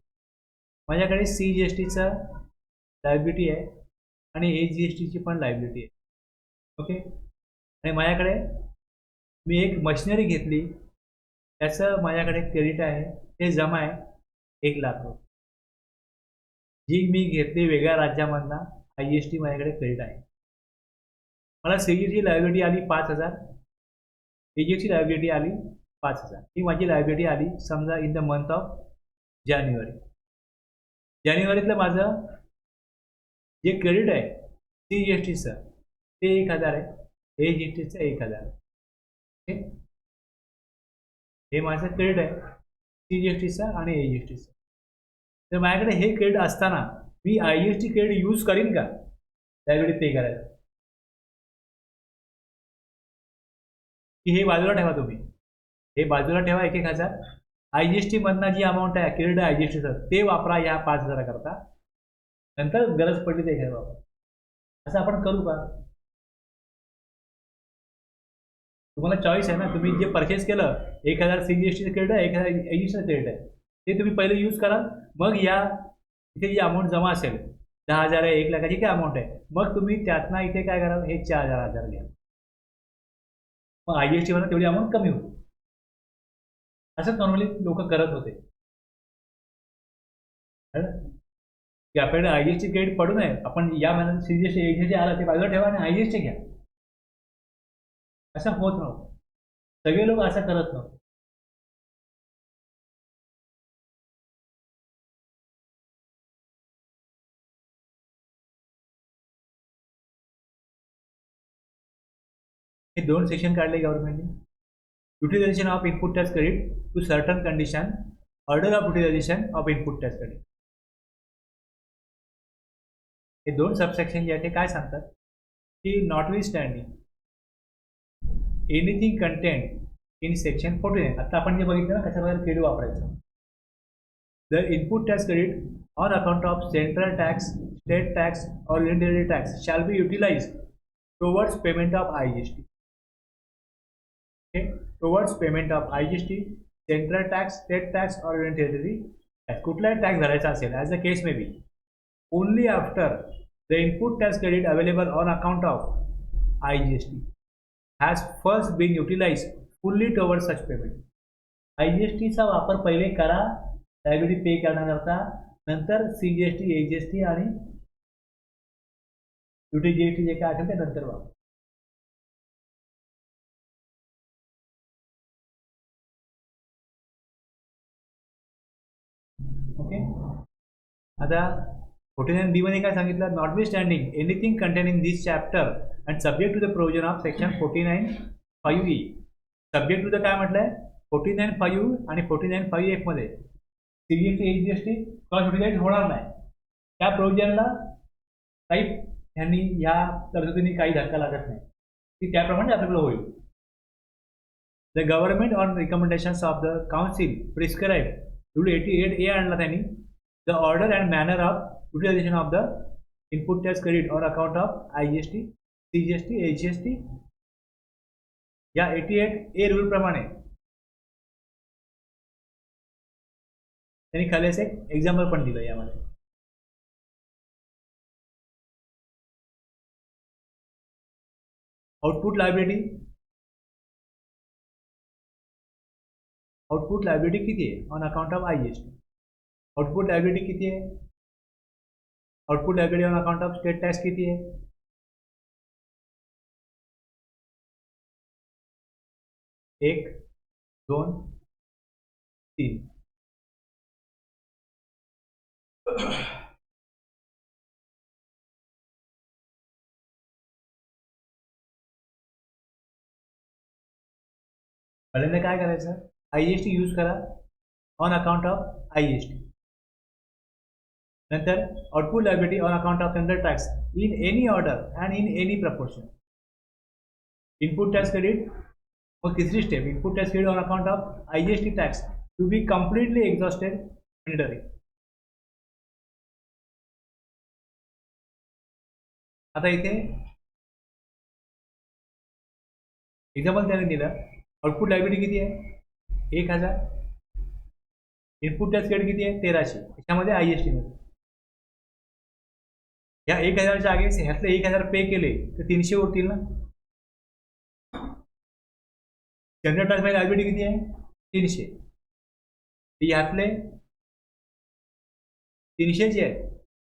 माझ्याकडे सीजीएसटीचा लायबिलिटी आहे आणि एजीएसटीची पण लायबिलिटी आहे. ओके. आणि माझ्याकडे मी एक मशिनरी घेतली, त्याचं माझ्याकडे क्रेडिट आहे, ते जमा आहे 1,00,000 रुपये. जी मी घेतली वेगळ्या राज्यामधनं आयजीएसटी माझ्याकडे क्रेडिट आहे. मला सीजीएसटी लायबिलिटी आली 5,000, एजीएसटी लायबिलिटी आली 5,000. ही माझी लायबिलिटी आली समजा इन द मंथ ऑफ जानेवारीतलं माझं जे क्रेडिट आहे सीजीएसटीचं ते 1,000 आहे, एजीएसटीचं 1,000 आहे. ओके. हे माझं क्रेडिट आहे सीजीएसटीचं आणि एजीएसटीचं. तर माझ्याकडे हे क्रेडिट असताना मी आयजीएसटी क्रेडिट यूज करीन का लायबिलिटी पे करायला? की हे बाजूला ठेवा तुम्ही. हे बाजूला ठेवा 1,000. IGST मधनं जी अमाऊंट आहे क्रेडिट IGSTचं ते वापरा या 5,000 करता. नंतर गरज पडली ते घ्या वापरा. असं आपण करू का? तुम्हाला चॉईस आहे ना, तुम्ही जे परचेस केलं 1,000 CGST क्रेडिट आहे, 1,000 IGST क्रेडिट आहे, ते तुम्ही पहिले यूज करा. मग या इथे जी अमाऊंट जमा असेल 10,000 आहे, 1 लाखाची काय अमाऊंट आहे, मग तुम्ही त्यातनं इथे काय कराल, हे 4,000 घ्या. मग IGST मध्ये तेवढी अमाऊंट कमी होईल. असं नॉर्मली लोक करत होते. की आपल्याकडे IGST क्रेडिट पडू नये, आपण या महिन्यात CGST AGST आला ते बाजूला ठेवा आणि IGST घ्या. असं होत नव्हतं. सगळे लोक असं करत नव्हते. हे 2 सेक्शन काढले गव्हर्नमेंटने. Utilisation of input tax credit to certain condition, order of utilisation of input tax credit. हे 2 सबसेक्शन जे आहेत ते काय सांगतात की notwithstanding anything content in section 49. आता आपण जे बघितलं ना कशाप्रकारे क्रेडिट वापरायचं. The input tax credit on account of central tax, state tax or union tax shall be utilised towards payment of IGST. Towards payment of IGST, central tax, state tax or union territory tax. कुठलाही tax भरायचा असेल as the case may B, only after the input tax credit available on account of IGST has first been utilized fully towards such payment. IGSTचा वापर पहिले करा liability पे करण्याकरता, नंतर CGST, AGST आणि UTGST जे काय असेल ते नंतर वापर. ओके. आता 49B मध्ये काय सांगितलं, notwithstanding anything contain in this chapter and subject to the provision of section 49(5)E. Subject to the काय म्हटलंय, 49(5) आणि 49(5)F मध्ये CGST AGST क्रॉस युटिलाइज होणार नाही. त्या प्रोव्हिजनला काही ह्यांनी या तरतुदींनी काही धक्का लागत नाही, की त्याप्रमाणे आपल्याकडे होईल. The government on recommendations of the council prescribe rule 88A आणला त्यांनी. The order and manner of utilization of the input tax credit on account of IGST, CGST, AGST या 88A रूल प्रमाणे त्यांनी खाली एक एक्झाम्पल पण दिलं यामध्ये. आउटपुट लायबिलिटी किती आहे on account of IGST. Output liability किती आहे, output liability on account of state tax किती आहे. 1, 2, 3. पहिल्यांदा काय करायचं, IGST यूज करा ऑन अकाउंट ऑफ IGST. नंतर output liability on account of central tax in any order and in any proportion. Input tax credit, मग तिसरी step, input tax credit on account of IGST tax to be completely exhausted mandatory. आता इथे example त्याने दिलं. Output liability किती आहे, 1,000. Input tax credit किती आहे, 1,300. याच्यामध्ये IGST मध्ये या 1,000च्या आगे ह्यातले 1,000 पे केले तर 300 होतील ना. सेंट्रल टॅक्स मध्ये लायबिलिटी किती आहे, 300. यातले 300 जे आहेत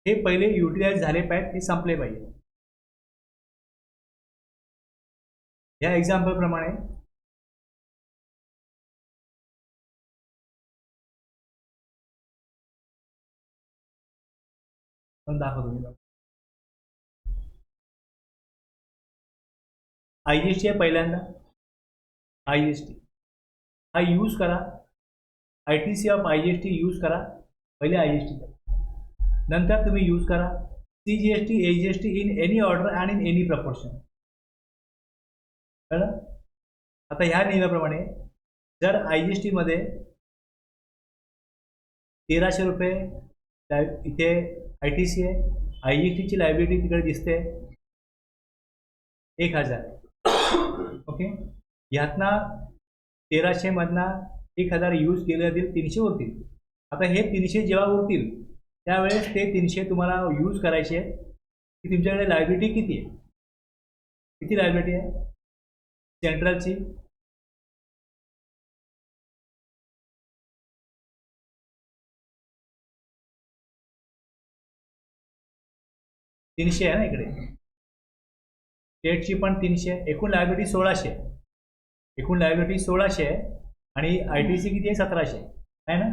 हे पहिले युटिलाइज झाले पाहिजेत, हे संपले पाहिजे. या एक्झाम्पल प्रमाणे दाखवतो मी. IGST आहे पहिल्यांदा. IGST हा यूज करा, ITC ऑफ IGST यूज करा. पहिले IGST करा, नंतर तुम्ही यूज करा CGST, AGST in any order and in any proportion. कळलं. आता ह्या नियमाप्रमाणे जर IGST मध्ये 1300 रुपये इथे ITC आहे, IGST ची लायबिलिटी तिकडे दिसते 1000. ओके, ह्यातना 1300 मधना 1000 यूज केले जातील, 300 उरतील. आता हे 300 जेव्हा उरतील त्यावेळेस ते 300 तुम्हाला यूज करायचे आहेत की तुमच्याकडे लायबिलिटी किती आहे, किती लायबिलिटी आहे सेंट्रलची. तीनशे आहे ना इकडे, स्टेटची पण 300 आहे, एकूण लायबिलिटी 1600 आहे. एकूण लायबिलिटी 1600 आहे आणि ITC किती आहे 1700 आहे ना.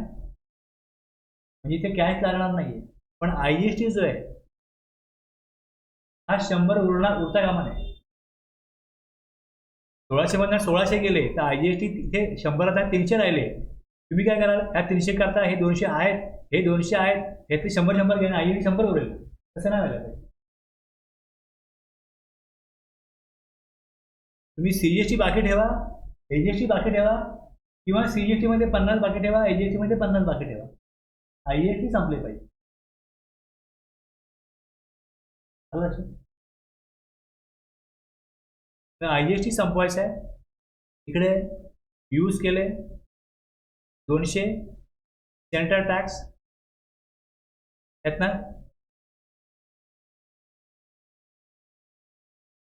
म्हणजे इथे कॅश लागणार नाहीये. पण IGST जो आहे हा 100 उरता कामा नये. 1600 मधून 1600 गेले तर IGST इथे 100 आता 300 राहिले. तुम्ही काय कराल, ह्या 300 करता हे 200 आहेत, हे 200 आहेत, हे ते 100 घेणं, IGST 100 उरेल. तसं नाही व्हायला पाहिजे. तुम्ही CGST बाकी ठेवा, AGST बाकी ठेवा, किंवा CGST मध्ये 50 बाकी ठेवा, AGST मध्ये 50 बाकी ठेवा. IGST संपले पाहिजे. IGST संपवायचं आहे. इकडे यूज केले 200 सेंट्रल टॅक्स, त्यातनं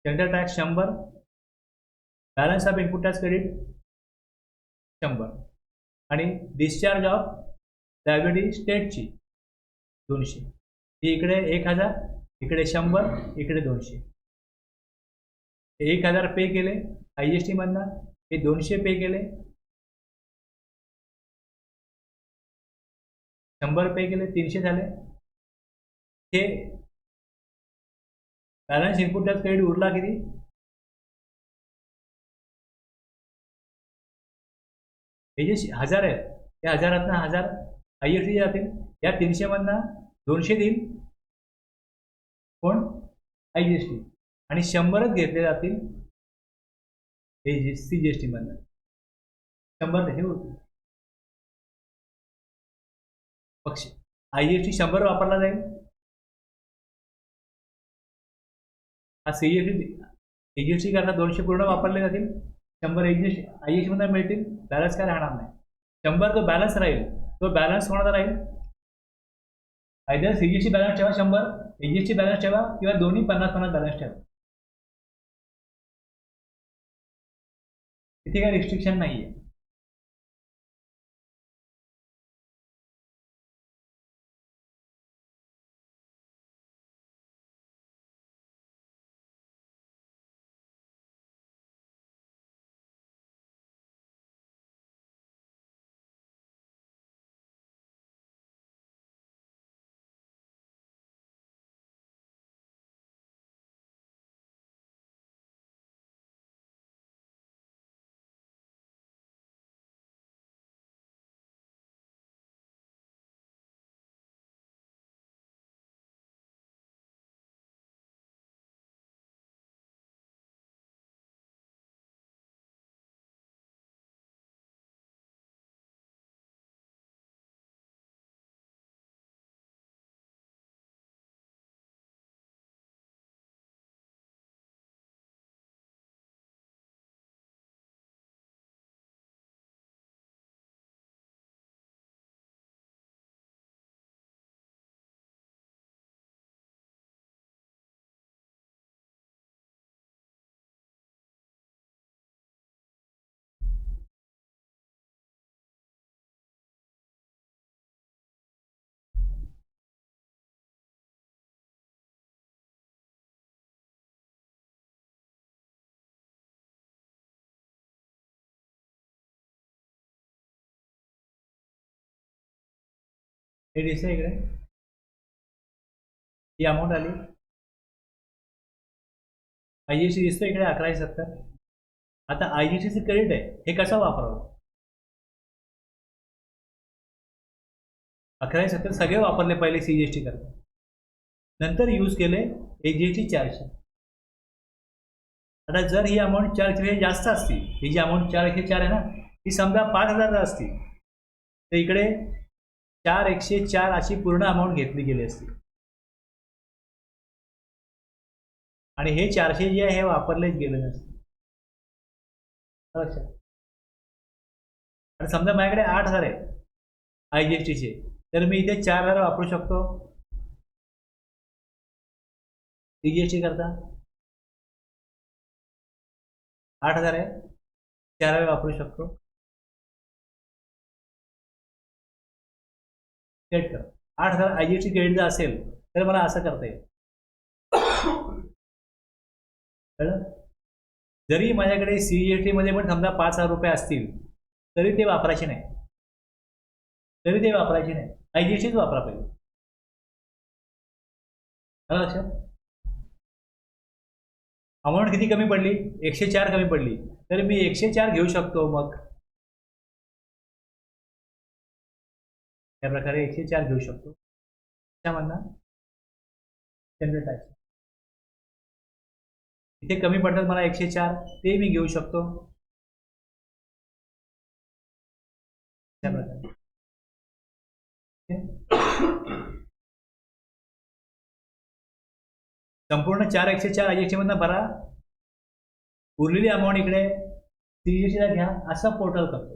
central tax 100, balance of input tax credit 100 आणि डिस्चार्ज ऑफ लायबिलिटी स्टेटची 200. ही इकडे 1000, इकडे 100, इकडे 200. 1000 पे केले IGST मधनं, हे 200 पे केले, 100 पे केले, 300 झाले. हे बॅलन्स इनपुट टॅक्स क्रेडिट उरला किती, हे जे 1000 आहेत त्या 1000 1000 IGST जातील. या 300 मधनं 200 देईल कोण, IGST, आणि 100च घेतले जातील CGST मधनं. 100 हे होते पक्ष. IGST 100 वापरला जाईल. हा CGST करता 200 पूर्ण वापरले जातील, 100 IGST मधून मिळतील. बॅलन्स काय राहणार नाही. 100 जो बॅलन्स राहील तो बॅलन्स कोणाचा राहील, आयदर CGST बॅलन्स ठेवा 100, AGST बॅलन्स ठेवा, किंवा दोन्ही 50-50 बॅलन्स ठेवा. इथे काही रिस्ट्रिक्शन नाही आहे. हे दिसतंय इकडे, ही अमाऊंट आली. IGST दिसतोय इकडे 1170. आता IGSTचं क्रेडिट आहे, हे कसं वापरावं. 1170 सगळे वापरले पहिले CGST करता, नंतर यूज केले AGST 400. आता जर ही अमाऊंट 400 जास्त असती, ही जी अमाऊंट 404 आहे ना, ही समजा 5,000 असतील तर इकडे 4,104 अशी पूर्ण अमाऊंट घेतली गेली असती आणि हे 400 जे आहे हे वापरलेच गेले नसते. लक्षात. आणि समजा माझ्याकडे 8,000 आहे IGSTचे, तर मी इथे 4,000 वापरू शकतो CGST करता. 8,000 आहे, 4,000 वापरू शकतो. क्रेडिट कर. 8,000 IGST क्रेडिट असेल तर मला असं करता येईल. कळलं? जरी माझ्याकडे CGST मध्ये पण समजा 5,000 रुपये असतील तरी ते वापरायचे नाही, IGSTच वापरा पाहिजे. लक्षात. अमाऊंट किती कमी पडली? 104 कमी पडली, तर मी 104 घेऊ शकतो. मग त्या प्रकारे 104 घेऊ शकतो. त्यामधनं जनरल टॅक्स इथे कमी पडतात मला 104, ते मी घेऊ शकतो. त्या प्रकारे संपूर्ण 4,104 IGST मधनं भरा, उरलेली अमाऊंट इकडे CGST ला घ्या, असं पोर्टल करतो.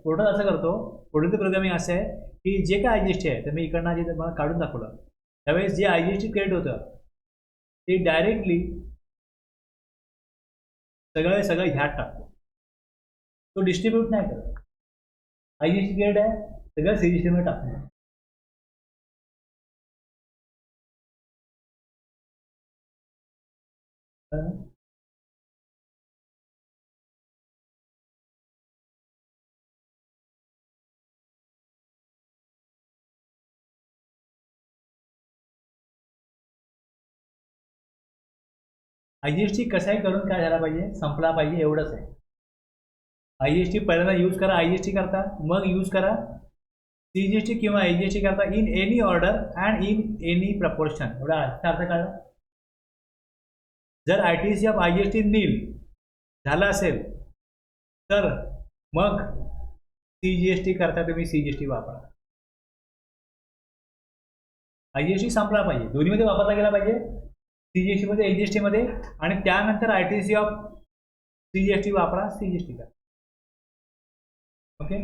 पोर्टल असं करतो. पोर्टलचं प्रोग्रामिंग असं आहे की जे काय IGST आहे तर मी इकडनं जे मला काढून दाखवलं त्यावेळेस जे IGST क्रेडिट होतं ते डायरेक्टली सगळं ह्यात टाकतो. तो डिस्ट्रीब्यूट नाही करत. IGST क्रेडिट आहे सगळं CGST मध्ये टाकतो. IGST कसाही करून काय झाला पाहिजे, संपला पाहिजे, एवढंच आहे. IGST पहिल्यांदा यूज करा IGST करता, मग यूज करा CGST किंवा IGST करता in any order and in any proportion. एवढा अर्थ कळला. जर ITC ऑफ IGST नील झाला असेल तर मग CGST करता तुम्ही CGST वापरा. IGST संपला पाहिजे, दोन्हीमध्ये वापरला गेला पाहिजे, CGST मध्ये IGST मध्ये, आणि त्यानंतर ITC ऑफ CGST वापरा, CGST करा. ओके.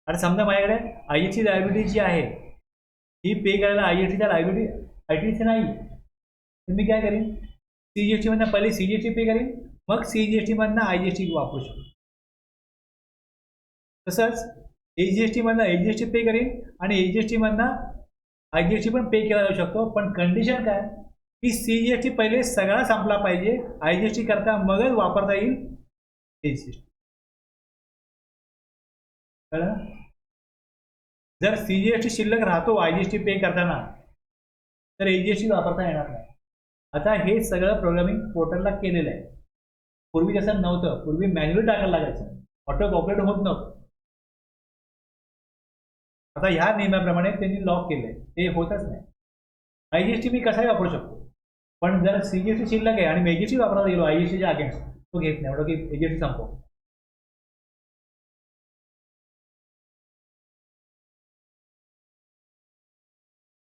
आणि समजा माझ्याकडे IGST लायबिलिटी जी आहे ही पे करायला IGSTच्या लायबिलिटी ITC नाही, तर मी काय करीन, CGST मधनं पहिले CGST पे करीन, मग CGST मधनं IGST वापरू शकतो. तसंच AGST मधनं AGST पे करीन आणि AGST मधनं IGST पण पे केला जाऊ शकतो. पण कंडिशन काय की CGST पहिले सगळा संपला पाहिजे, IGST करता मगच वापरता येईल AGST. कळलं? जर CGST शिल्लक राहतो IGST पे करताना तर AGST वापरता येणार नाही. आता हे सगळं प्रोग्रामिंग पोर्टलला केलेलं आहे. पूर्वी तसं नव्हतं. पूर्वी मॅन्युअली टाकायला लागायचं, ऑटो पॉप्युलेट होत नव्हतं. आता ह्या नियमाप्रमाणे त्यांनी लॉक केलंय, ते होतच नाही. IGST मी कसाही वापरू शकतो, पण जर CGST शिल्लक आहे आणि मी AGST वापरायला गेलो IGSTच्या अगेन्स्ट, तो घेत नाही. एवढं की AGST संपव.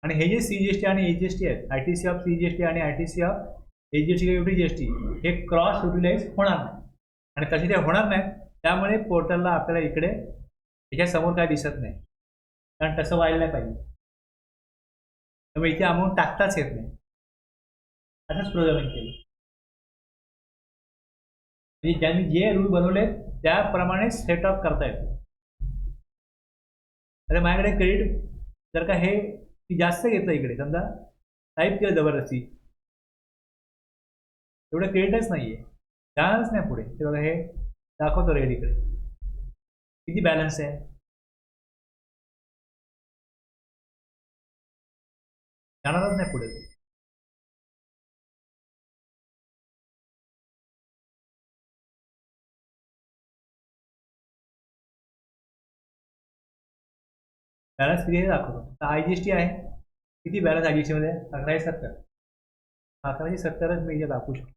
आणि हे जे CGST आणि AGST आहेत, ITC ऑफ CGST आणि ITC ऑफ AGST किंवा GST, हे क्रॉस युटिलाइज होणार नाही, आणि तसे ते होणार नाहीत. त्यामुळे पोर्टलला आपल्याला इकडे याच्या समोर काय दिसत नाही, कारण तसं व्हायला नाही पाहिजे. त्यामुळे इथे अमाऊंट टाकताच येत नाही. असंच प्रोग्रामिंग केलं. म्हणजे ज्यांनी जे रूल बनवले त्याप्रमाणे सेटअप करता येतो. अरे माझ्याकडे क्रेडिट जर का हे जास्त घेतलं, इकडे समजा टाईप केलं जबरदस्ती, एवढं क्रेडिटच नाहीये, जाणारच नाही पुढे. ते बघा हे दाखवतो रेड इकडे किती बॅलन्स आहे, जाणारच नाही पुढे. बॅलन्स किती दाखवतो. तर IGST आहे, किती बॅलन्स IGST मध्ये? 1170. 1170च मी इथे दाखवू शकतो.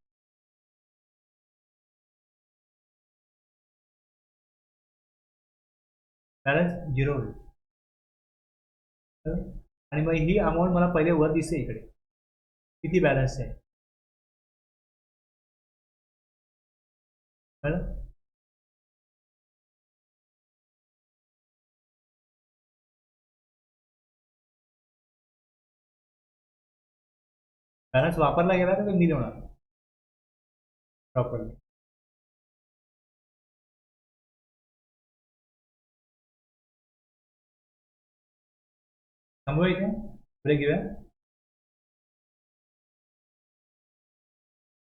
बॅलन्स झिरो होईल. आणि मग ही अमाऊंट मला पहिले वर दिसते इकडे किती बॅलन्स आहे. कळलं? बॅलन्स वापरला गेला तर निल होणार प्रॉपरली. थांबूया इथे, ब्रेक घेऊया.